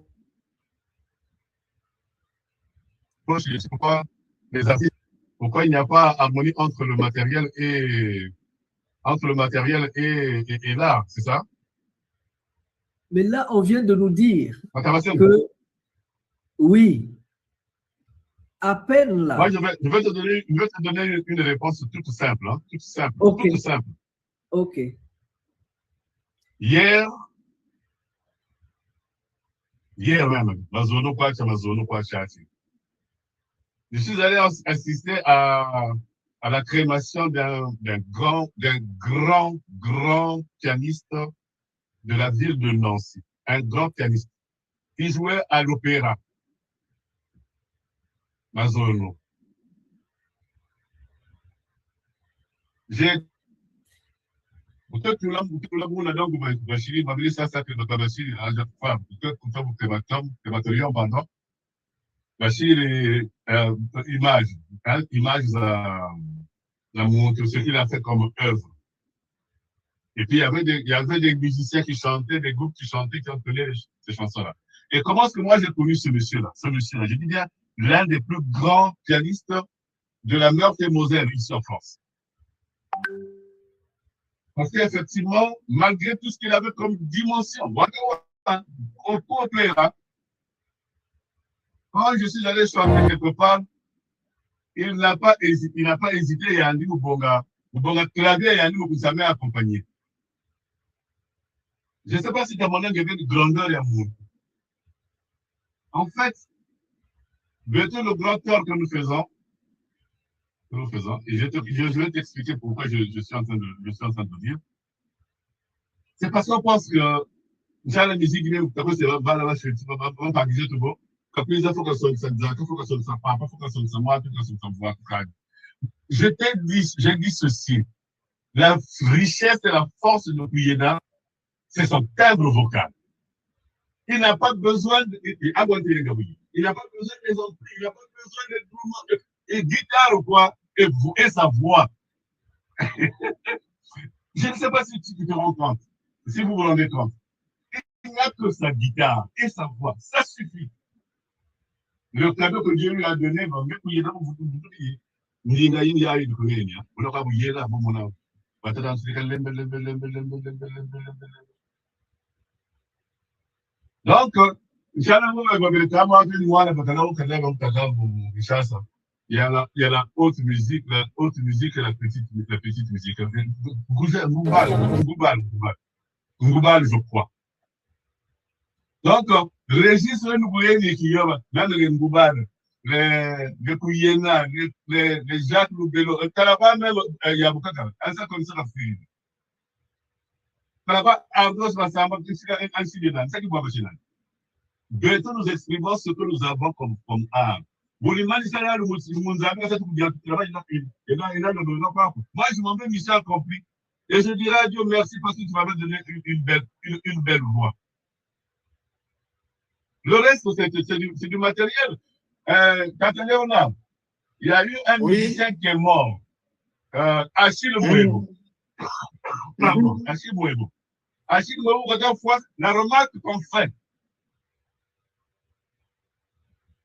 Pourquoi il n'y a pas harmonie entre le matériel et l'art, c'est ça? Mais là, on vient de nous dire que oui, à peine là. Moi, je vais te donner une réponse toute simple, hein, toute simple, okay. toute simple. Ok. Hier même, je suis allé assister à la crémation d'un grand pianiste de la ville de Nancy, un grand pianiste. Il jouait à l'opéra. Mazono. Peut-être que là, vous avez donc Bachiri, Mabili, ça, que notre Bachiri, à chaque fois, peut-être que vous crématorium, pardon. Bachiri, image la montre, ce qu'il a fait comme œuvre. Et puis, il y avait des musiciens qui chantaient, des groupes qui chantaient, qui ont tenu ces chansons-là. Et comment est-ce que moi, j'ai connu ce monsieur-là? Je dis bien, l'un des plus grands pianistes de la Meurthe-et-Moselle, ici en France. Parce qu'effectivement, malgré tout ce qu'il avait comme dimension, quand je suis allé chanter quelque part, il n'a pas hésité à dire clavier et à dire que ça m'a accompagné. Je ne sais pas si ta monnaie avait de grandeur et amour. En fait, bientôt le grand tort que nous faisons, et je vais t'expliquer pourquoi je suis en train de dire. C'est parce qu'on pense que la musique, c'est j'ai dit ceci. La richesse et la force de Kuyena, c'est son timbre vocal. Il n'a pas besoin il n'a pas besoin des entrées, il n'a pas besoin de mouvements, et guitare ou quoi, et sa voix. Je ne sais pas si tu te rends compte, si vous vous rendez compte. Il n'y a que sa guitare et sa voix, ça suffit. Le cadeau que Dieu lui a donné, donc, il y a la haute musique et la petite musique. Ngoubal, je crois. Donc, registre nous voulons les clients, là, les Mbouban, les Kouyena, les Jacques Loubelo, Talaba, même, il y a beaucoup de gens, ça comme ça, Talaba, Ardos, Massamba, ainsi de suite, c'est qui va passer là. Bientôt, nous exprimons ce que nous avons comme art. Bouliman, il s'en a le Mounzabi, ça, tout bien, travail, il a le pas. Moi, je m'en vais, Michel compris. Et je dirais à Dieu merci parce que tu m'avais donné une belle voix. Le reste, c'est du matériel. Quand on a, il y a eu un musicien qui est mort, Achille Mouebo. Pardon, Achille Mouebo. Achille Mouebo, quand fois, la remarque qu'on fait,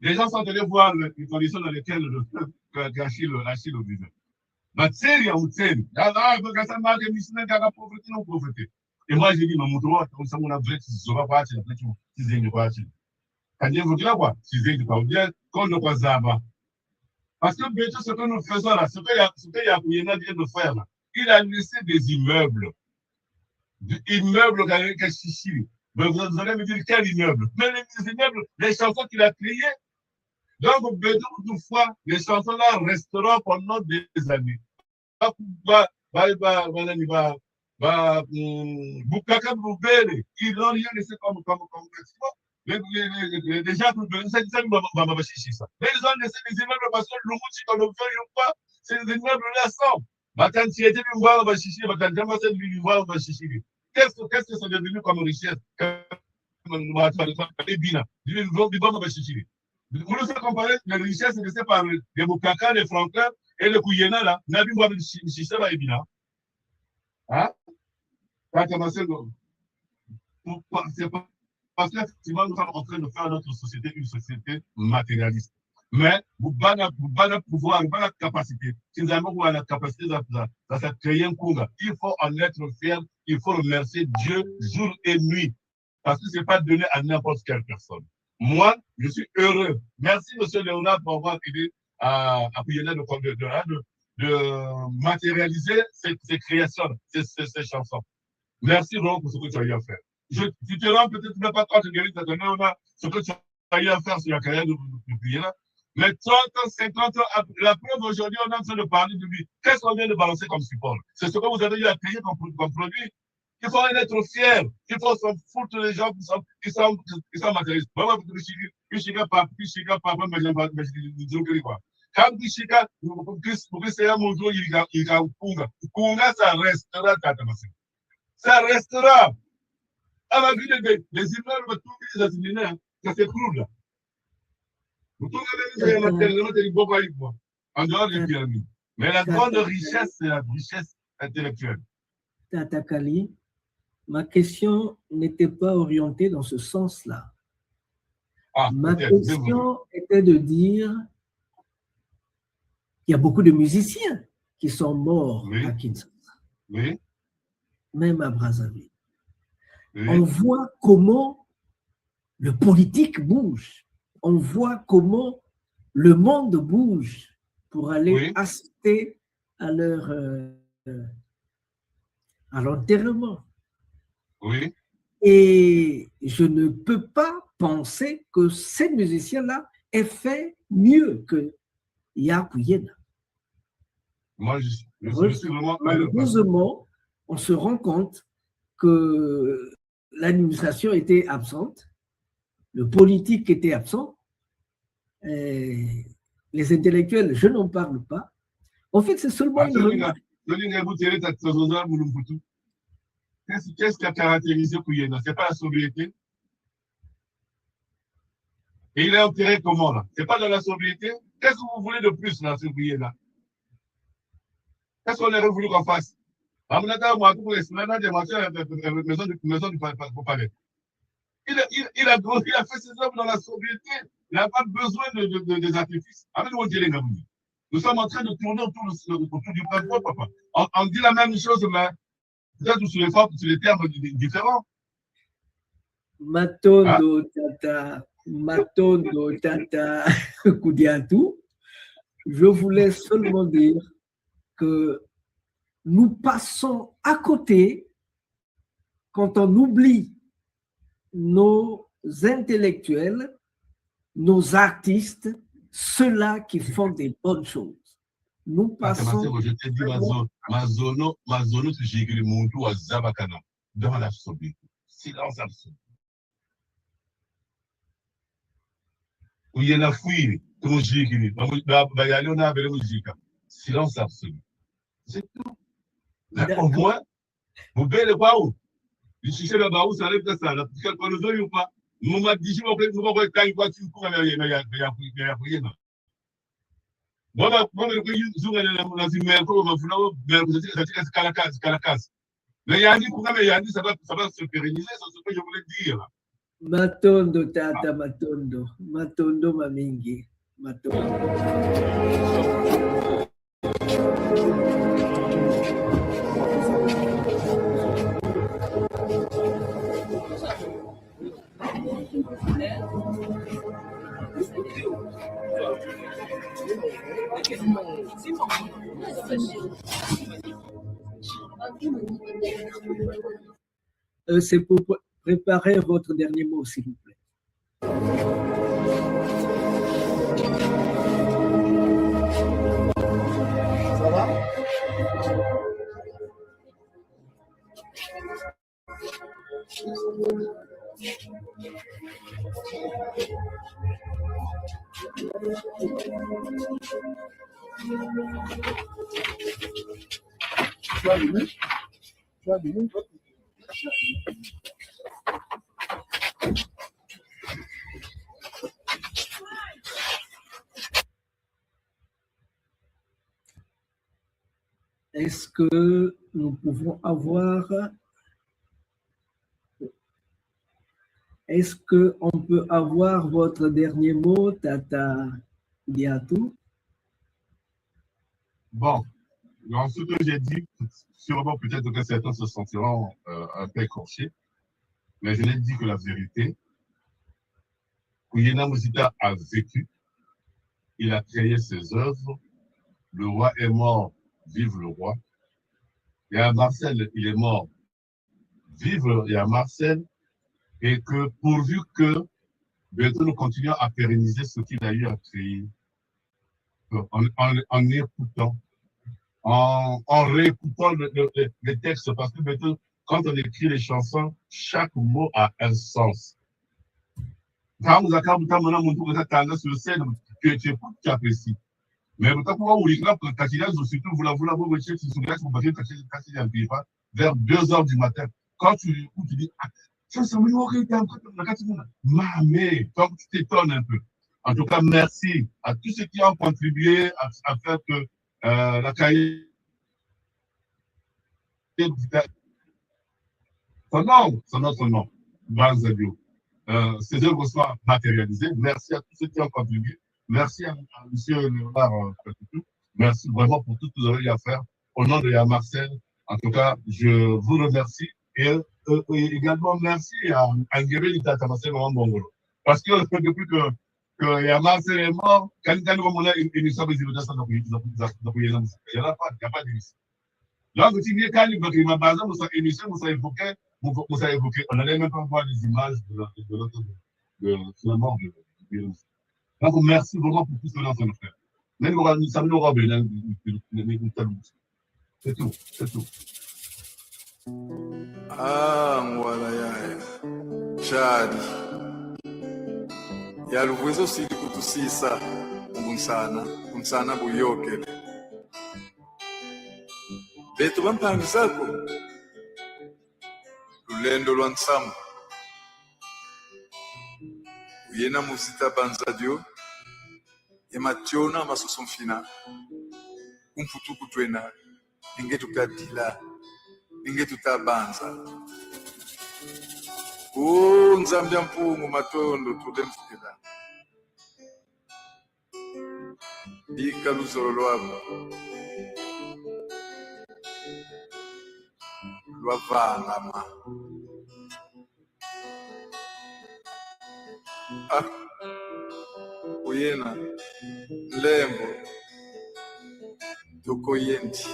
les gens sont allés voir les conditions dans lesquelles Achille vivait. Materi ou teri. Quand ça m'a dit, missionnaire, quand la pauvreté, non pauvreté. Et moi, j'ai dit, non, mon droit, comme ça, mon abrète, si ça va pas, c'est après tout, si c'est une quoi, quand il vous dit là, quoi, si c'est une quoi, bien, qu'on ne passe pas. Parce que, bien sûr, ce que nous faisons là, ce que Yakouyena vient de faire là, il a laissé des immeubles. Des immeubles avec un chichi. Mais vous allez me dire quel immeuble? Mais les immeubles, les chansons qu'il a créées. Donc, bien sûr, toutefois, les chansons là resteront pendant des années. Boukaka Boubele, ils n'ont rien laissé comme bâtiment. Les gens, ça. Mais ils ont laissé des immeubles parce que le Mouchi, quand on le fait ou pas, c'est des immeubles récents. Qu'est-ce que c'est devenu comme richesse? Vous nous faites comparer les richesses laissées par les Boukaka, les Franklin et les Kouyena là. Nabi Mouab Chicheba et Bina. Hein? C'est parce qu'effectivement, nous sommes en train de faire notre société une société matérialiste. Mais vous n'avez pouvoir, vous n'avez capacité. Si nous avons la capacité de créer un Kunga, il faut en être fier, il faut remercier Dieu jour et nuit. Parce que ce n'est pas donné à n'importe quelle personne. Moi, je suis heureux. Merci, M. Léonard, pour avoir aidé à Kouyena de matérialiser ces créations, ces chansons. Merci, Ron, pour ce que tu as eu à faire. Tu te rends peut-être même pas compte de ce que tu as eu à faire sur la carrière de Kouyena. Mais 30 ans, 50 ans, la preuve aujourd'hui, on est en train de parler de lui. Qu'est-ce qu'on vient de balancer comme support? C'est ce que vous avez eu à payer comme produit. Il faut en être fier. Il faut s'en foutre les gens qui sont matérialistes. Quand Bishika, Kunga, ça restera, ça restera. À la vie des immeubles, tous les assimilés, ça s'écroule là. Vous trouvez en dehors des pyramides. Mais la grande richesse, c'est la richesse intellectuelle. Tata Kali, ma question n'était pas orientée dans ce sens-là. Ma question était de dire qu'il y a beaucoup de musiciens qui sont morts à Kinshasa, même à Brazzaville. On voit comment le politique bouge. On voit comment le monde bouge pour aller assister à leur à l'enterrement. Et je ne peux pas penser que ces musiciens-là aient fait mieux que Yakouyena. Moi, je suis vraiment malheureusement, on se rend compte que l'administration était absente, le politique était absent, les intellectuels, je n'en parle pas. En fait, c'est seulement une remarque. Qu'est-ce qui a caractérisé Kouyena? Ce n'est pas la sobriété. Et il est enterré comment là? Ce n'est pas dans la sobriété. Qu'est-ce que vous voulez de plus là, sur Kouyena? Qu'est-ce qu'on aurait voulu qu'on fasse? Il a fait ses œuvres dans la sobriété. Il n'a pas besoin des artifices. Nous sommes en train de tourner autour du peuple, papa. On dit la même chose, mais peut-être sur les termes différents. Matondo Tata Koudiatou, je voulais seulement dire que nous passons à côté quand on oublie nos intellectuels, nos artistes, ceux-là qui font des bonnes choses. Nous passons... Je te dis, Mazono, j'ai écrit mon tour à Zabakana, dans l'absolu. Silence absolu. Où il y a la fouille, comme j'ai écrit, silence absolu. C'est tout. Au moins, vous belle le baou. Je suis chez le baou, ça arrive que ça. La petite colonie ou pas. Nous m'a dit, je vais vous voir quand il va tu cours, mais il y a rien. Moi, je suis dans une mer, comme on m'a fait, Caracas. Mais il y a dit, ça va se pérenniser, c'est ce que je voulais dire. Matondo, tata, matondo. Matondo, mamingi. Matondo. C'est pour préparer votre dernier mot, s'il vous plaît. Ça va? Tu as vu? Tu as vu? Est-ce que nous pouvons avoir... Est-ce qu'on peut avoir votre dernier mot, Tata Diatou? Bon, dans ce que j'ai dit, sûrement peut-être que certains se sentiront un peu écorchés, mais je n'ai dit que la vérité. Kuyena Muzita a vécu, il a créé ses œuvres, le roi est mort, vive le roi. Il y a Marcel, il est mort, vive il y a Marcel, et que pourvu que bientôt nous continuons à pérenniser ce qu'il a eu à créer, en écoutant, en réécoutant les textes, parce que bientôt, quand on écrit les chansons, chaque mot a un sens. Quand vous avez sur scène, tu écoutes, tu apprécies. Mais surtout, vers 2h du matin, quand tu écoutes, tu dis, mais donc tu t'étonnes un peu. En tout cas, merci à tous ceux qui ont contribué à faire que la carrière son nom, Banzadio, ces œuvres soient matérialisées. Merci à tous ceux qui ont contribué. Merci à M. Léonard Katutu. Merci vraiment pour tout ce que vous avez eu à faire. Au nom de Marcel, en tout cas, je vous remercie. Et également, merci à Angéré Lita Tamasé Bongolo. Parce que depuis que Marcel est mort, quand on a une émission de l'émission, il n'y a pas d'émission. Là, vous dites, quand il m'a basé, vous avez émission, vous avez évoqué, on n'allait même pas voir les images de finalement de virus. Donc, merci vraiment pour tout ce que nous avons fait. Même nous sommes nos robes, c'est tout, c'est tout. Ah, voilà, Chadi. Yaluwezo sili kutusisa kumsana buyoke. Betu bampangizako lulendo lwa nsambu uyena Muzita Banzadio emationa masusu mfina kumputuku twena ninge tukadila ninge tutabanza nzambya mpungu matondo tulemfukila dika luzolo lwabo lwavangama uyena lembo tokoyendi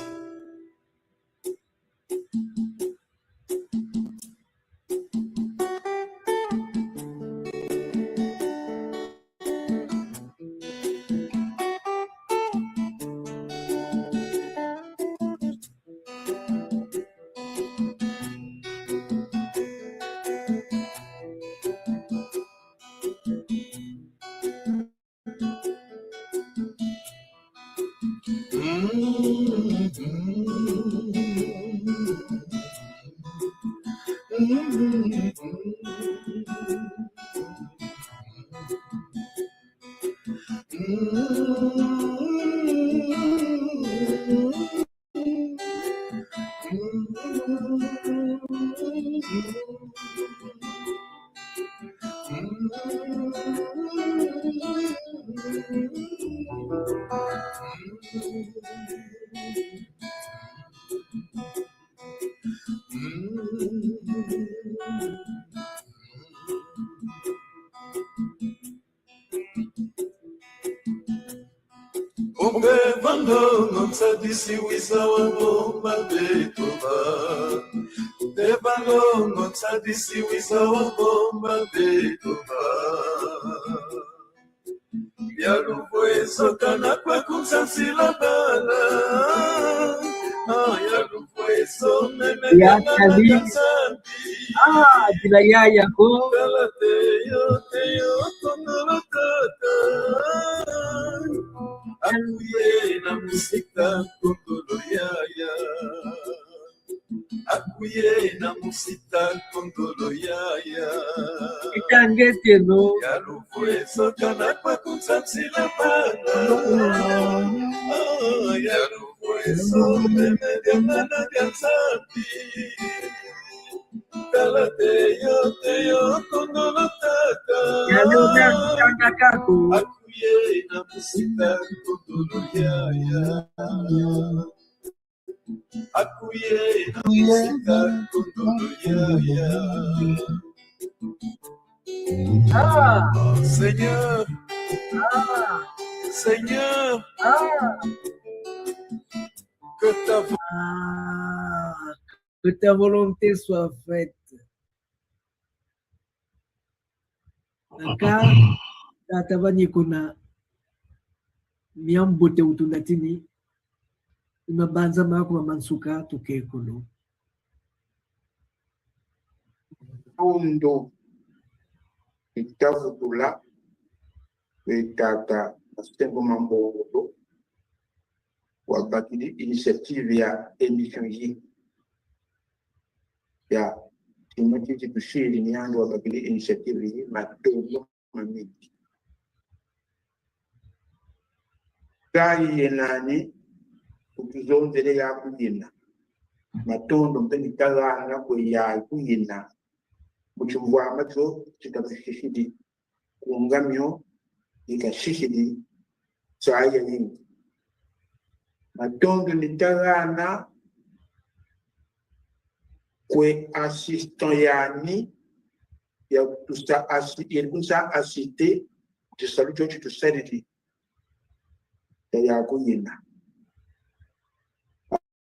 Ubevando msadisi wisa wabomba betoba. Ubevando msadisi wisa wabomba betoba. Yaluwezo kana kwa kumsansila bala. Yaluwezo mene Ya kana Kali. kansambi. Bila yaya ko. Kala teyo kondolo tata. Akuye na musika kondolo yaya. Akuye na musika kondolo yaya. Itangete no. Yaluwezo kana kwa kumsansila bala. Yaluwezo mene kana kansambi. Kala teyo kondolo tata. Yalona kanga kako. Akuye na musika kondolo yaya. Akuye na musika kondolo yaya. Seigneur, Seigneur, que ta volonté soit faite. Aka tatabani kuna miambote utundatini unabanza mako mansuka tukekolo. Tondo itavutula betata astengo mambo wakati initiative ya emission hii ya kimati tushiri ni ando wakati initiative hii matondo mamiti kai yenani ukizonzele ya kuyina matondo mpeni tagana kwe ya kuyina muchumvwa amacho chitafishishidi kuungamyo ikashishidi chaya nyingi matondo nitagana kwe assistant yani ya tusa assisté de salut chochi to sanity ya kuyina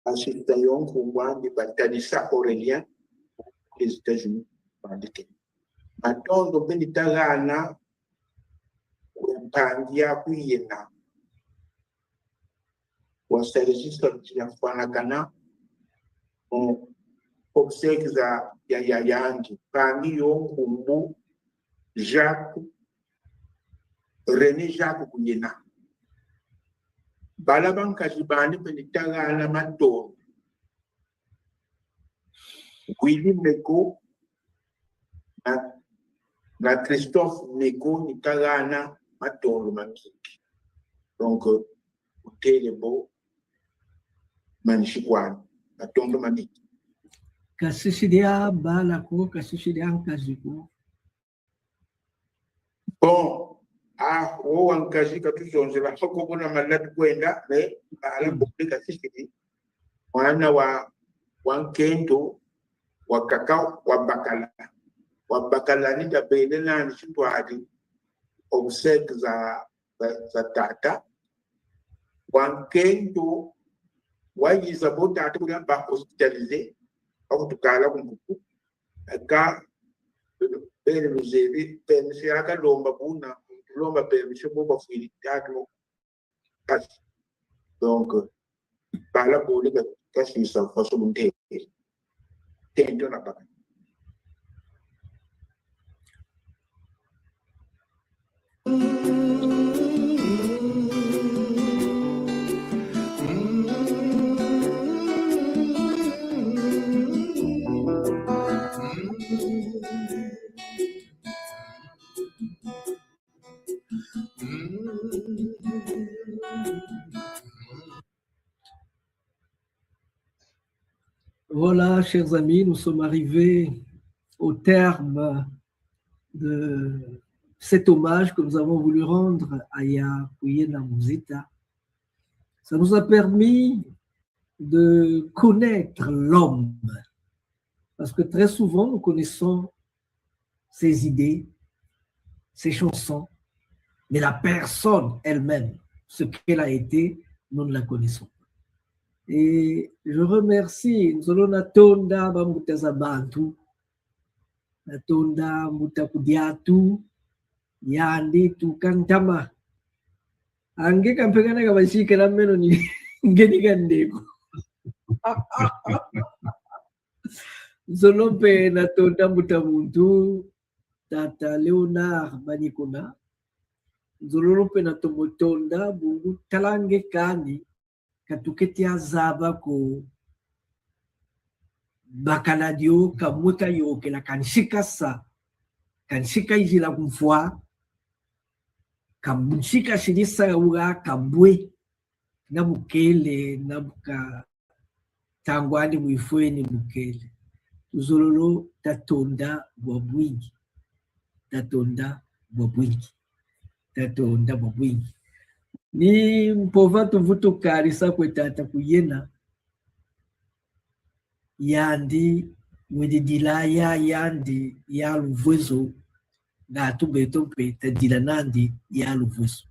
assistant yonku wandi batanisa Aurélien les États-Unis matondo benitagana kwepangia kuyina wasarisisa yafanagana obsèques za ya yangi pangi yonkumbu Jacques René Jacques kuyina bala bankazi bani benitagana matondo Willy Meko na Christophe Meko ni tagana matondo makiki donc utele bo manishikwana matondo makiki Kasishidia bala ko kasishidia nkaziko. bon wo wankazika tuzonzela hako bona malatu kwenda me ala publika sishidi wana wa wankendo wakaka wabakala ni tabele na nishitwadi obsèques za tata wankendo wayiza bo tata kuya ba hospitalisé au tukala kumbuku aka bele luzebi permission aka lomba buna lomba permission bo bafili tatu donc bala boli ka sisa faso munte tendo na baka Voilà, chers amis, nous sommes arrivés au terme de cet hommage que nous avons voulu rendre à Yakuyena Muzita. Ça nous a permis de connaître l'homme, parce que très souvent, nous connaissons ses idées, ses chansons, mais la personne elle-même, ce qu'elle a été, nous ne la connaissons pas. Et je remercie Nzolona Tonda Bamutaza Bantu, Tonda Mutakudiatu, Yandi Tukantama. Ange kampengana kabashika na meno ni ngeni kandeko. Nzolompe na Tonda Mutamuntu, Tata Leonard Banikuna, Nzolompe na Tomotonda, Bungu Talange Kani, Katuketi azaba ko bakanadio kamuta yoke la kanshika sa kanshika ijila kumfua kamunshika shirisa uga kambwe na bukele na buka tangwani mwifweni bukele uzololo tatonda bwabwingi tatonda bwabwingi tatonda bwabwingi ni mpova tuvuto karisa kwetata kuyena yandi wedidila ya yandi ya luvwezo na tubeto pe tadila nandi ya luvwezo.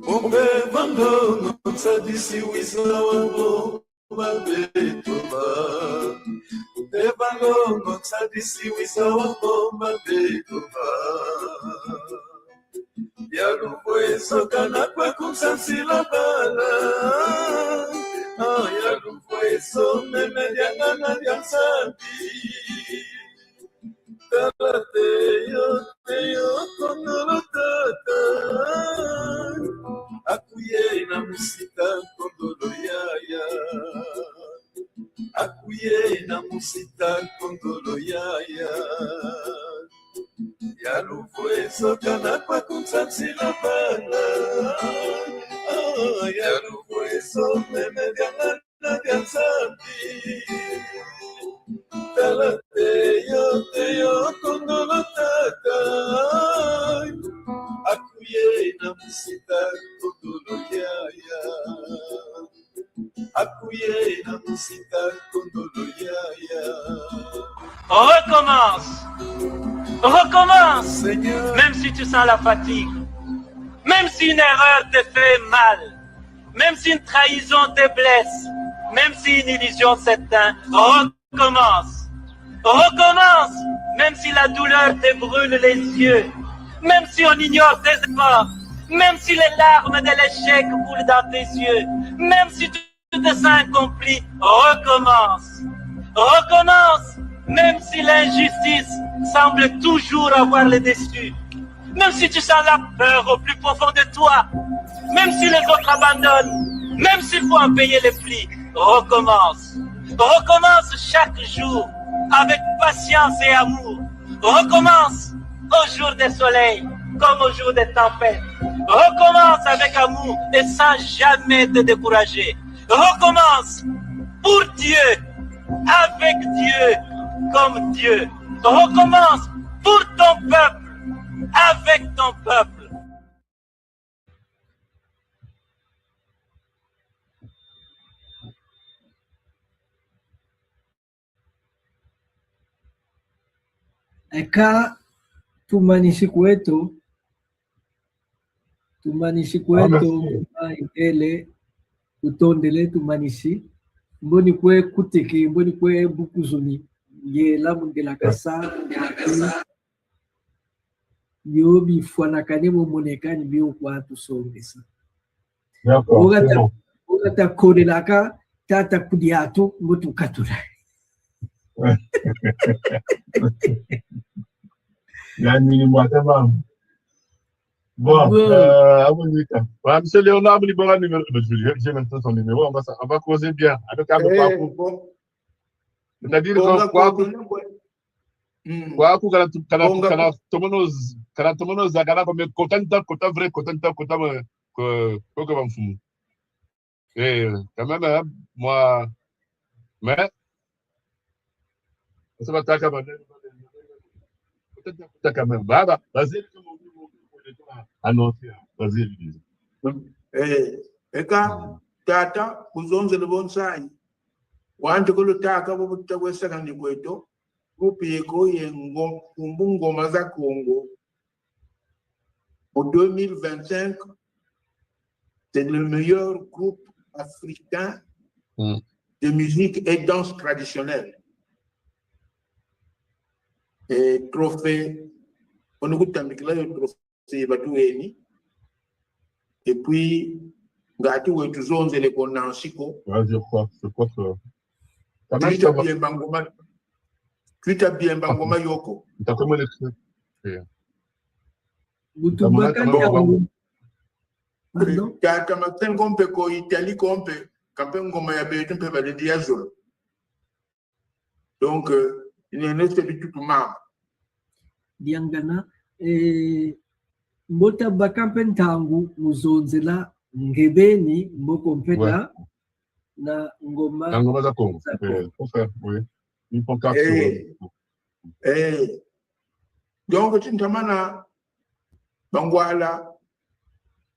Ombe bango notsadisi wisla wango mabetoba. Ebango notsadisi wisla wango mabetoba. Yalu fue kana kwa kumsansila bala. Yalu fue so meme diangana diansanti. Teyo kondolo tata. Akuye na musika kondolo yaya. Akuye na musika kondolo yaya. Yalu fue sokana kwa kumsansila bala. Yalu fue so meme diangana diansanti. Teyo kondolo tata. Akuye na musika kondolo yaya. Akuye na musika kondolo yaya. On recommence. Recommence. Seigneur, Même si tu sens la fatigue, même si une erreur te fait mal, même si une trahison te blesse, même si une illusion s'éteint, recommence. Recommence. Même si la douleur te brûle les yeux, même si on ignore tes efforts, même si les larmes de l'échec coulent dans tes yeux, même si tu te sens accompli, recommence. Recommence. Même si l'injustice semble toujours avoir le dessus, même si tu sens la peur au plus profond de toi, même si les autres abandonnent, même s'il faut en payer les prix, recommence. Recommence chaque jour avec patience et amour. Recommence au jour des soleils comme au jour des tempêtes. Recommence avec amour et sans jamais te décourager. Recommence pour Dieu, avec Dieu, comme Dieu. Recommence pour ton peuple, avec ton peuple. Eka tumanishi kwetu ele utondele tumanishi mboni kwe kuteke mboni kwe bukuzuni ye lamungela kasa yo bifwana kane momonekani bio kwa tusongesa ogata kodelaka tata kudiatu mutu katura Yani mwata mam. Bon, monsieur Léonard, il y a un numéro de Julien. J'ai maintenant son numéro. On va causer bien. C'est-à-dire que quoi, Quand tout le monde a comme content vrai, et quand même, moi, mais, ça va t'attaquer quand même. Vas-y, annoncer. Vas-y, eka tata kuzonze lebonsai wanje kulutaka bobuta kwesakandi kweto kupiko yengo ngoma za Congo en 2025 c'est le meilleur groupe africain de musique et danse traditionnelle et trophée on nous tambikla le trophée batueni et puis ngati wetu zonze le konansiko je crois que Twitter bien bangoma yoko t'as comment l'extrait tata maten kompe ko Italie kompe kampe ngoma ya betu mpe ba de diazo donc il y a une autre tout ma diangana mbota bakampe ntangu muzonzela ngebeni mbokompeta na ngoma za Congo faut faire oui il faut donc tintamana bangwala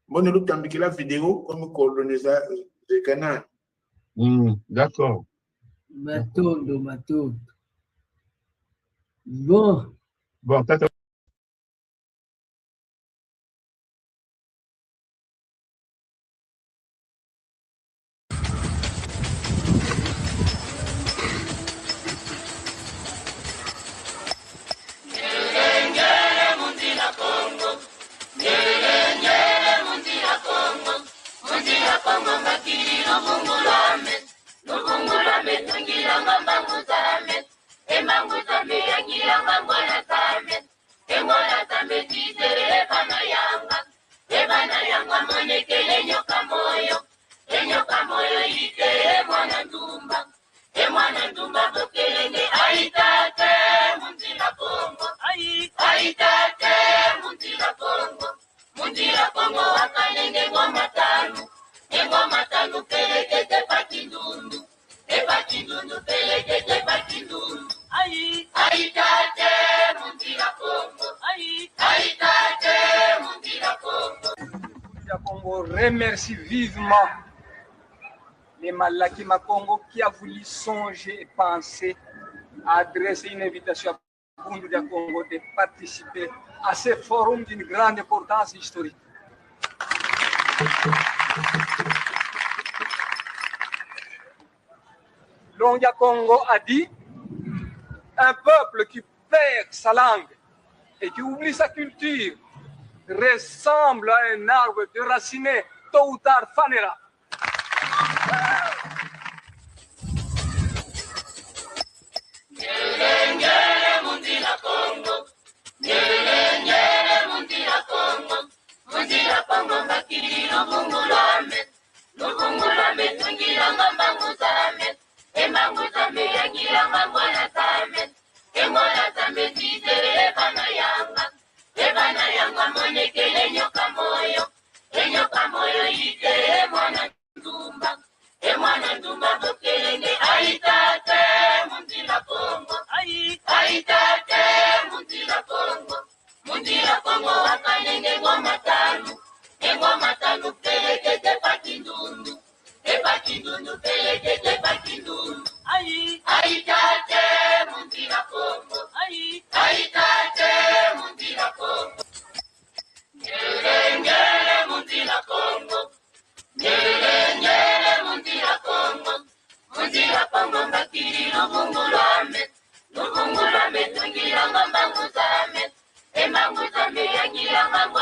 mbone lutambikila vidéo comme colonisa de Canaan d'accord matondo bon peut-être Congo remercie vivement les Malaki Makongo qui a voulu songer et penser à adresser une invitation à Bundu de Congo de participer à ce forum d'une grande importance historique. Longia Congo a dit un peuple qui perd sa langue et qui oublie sa culture ressemble à un arbre déraciné, tôt ou tard fanera. Emanguzame yangira ngamba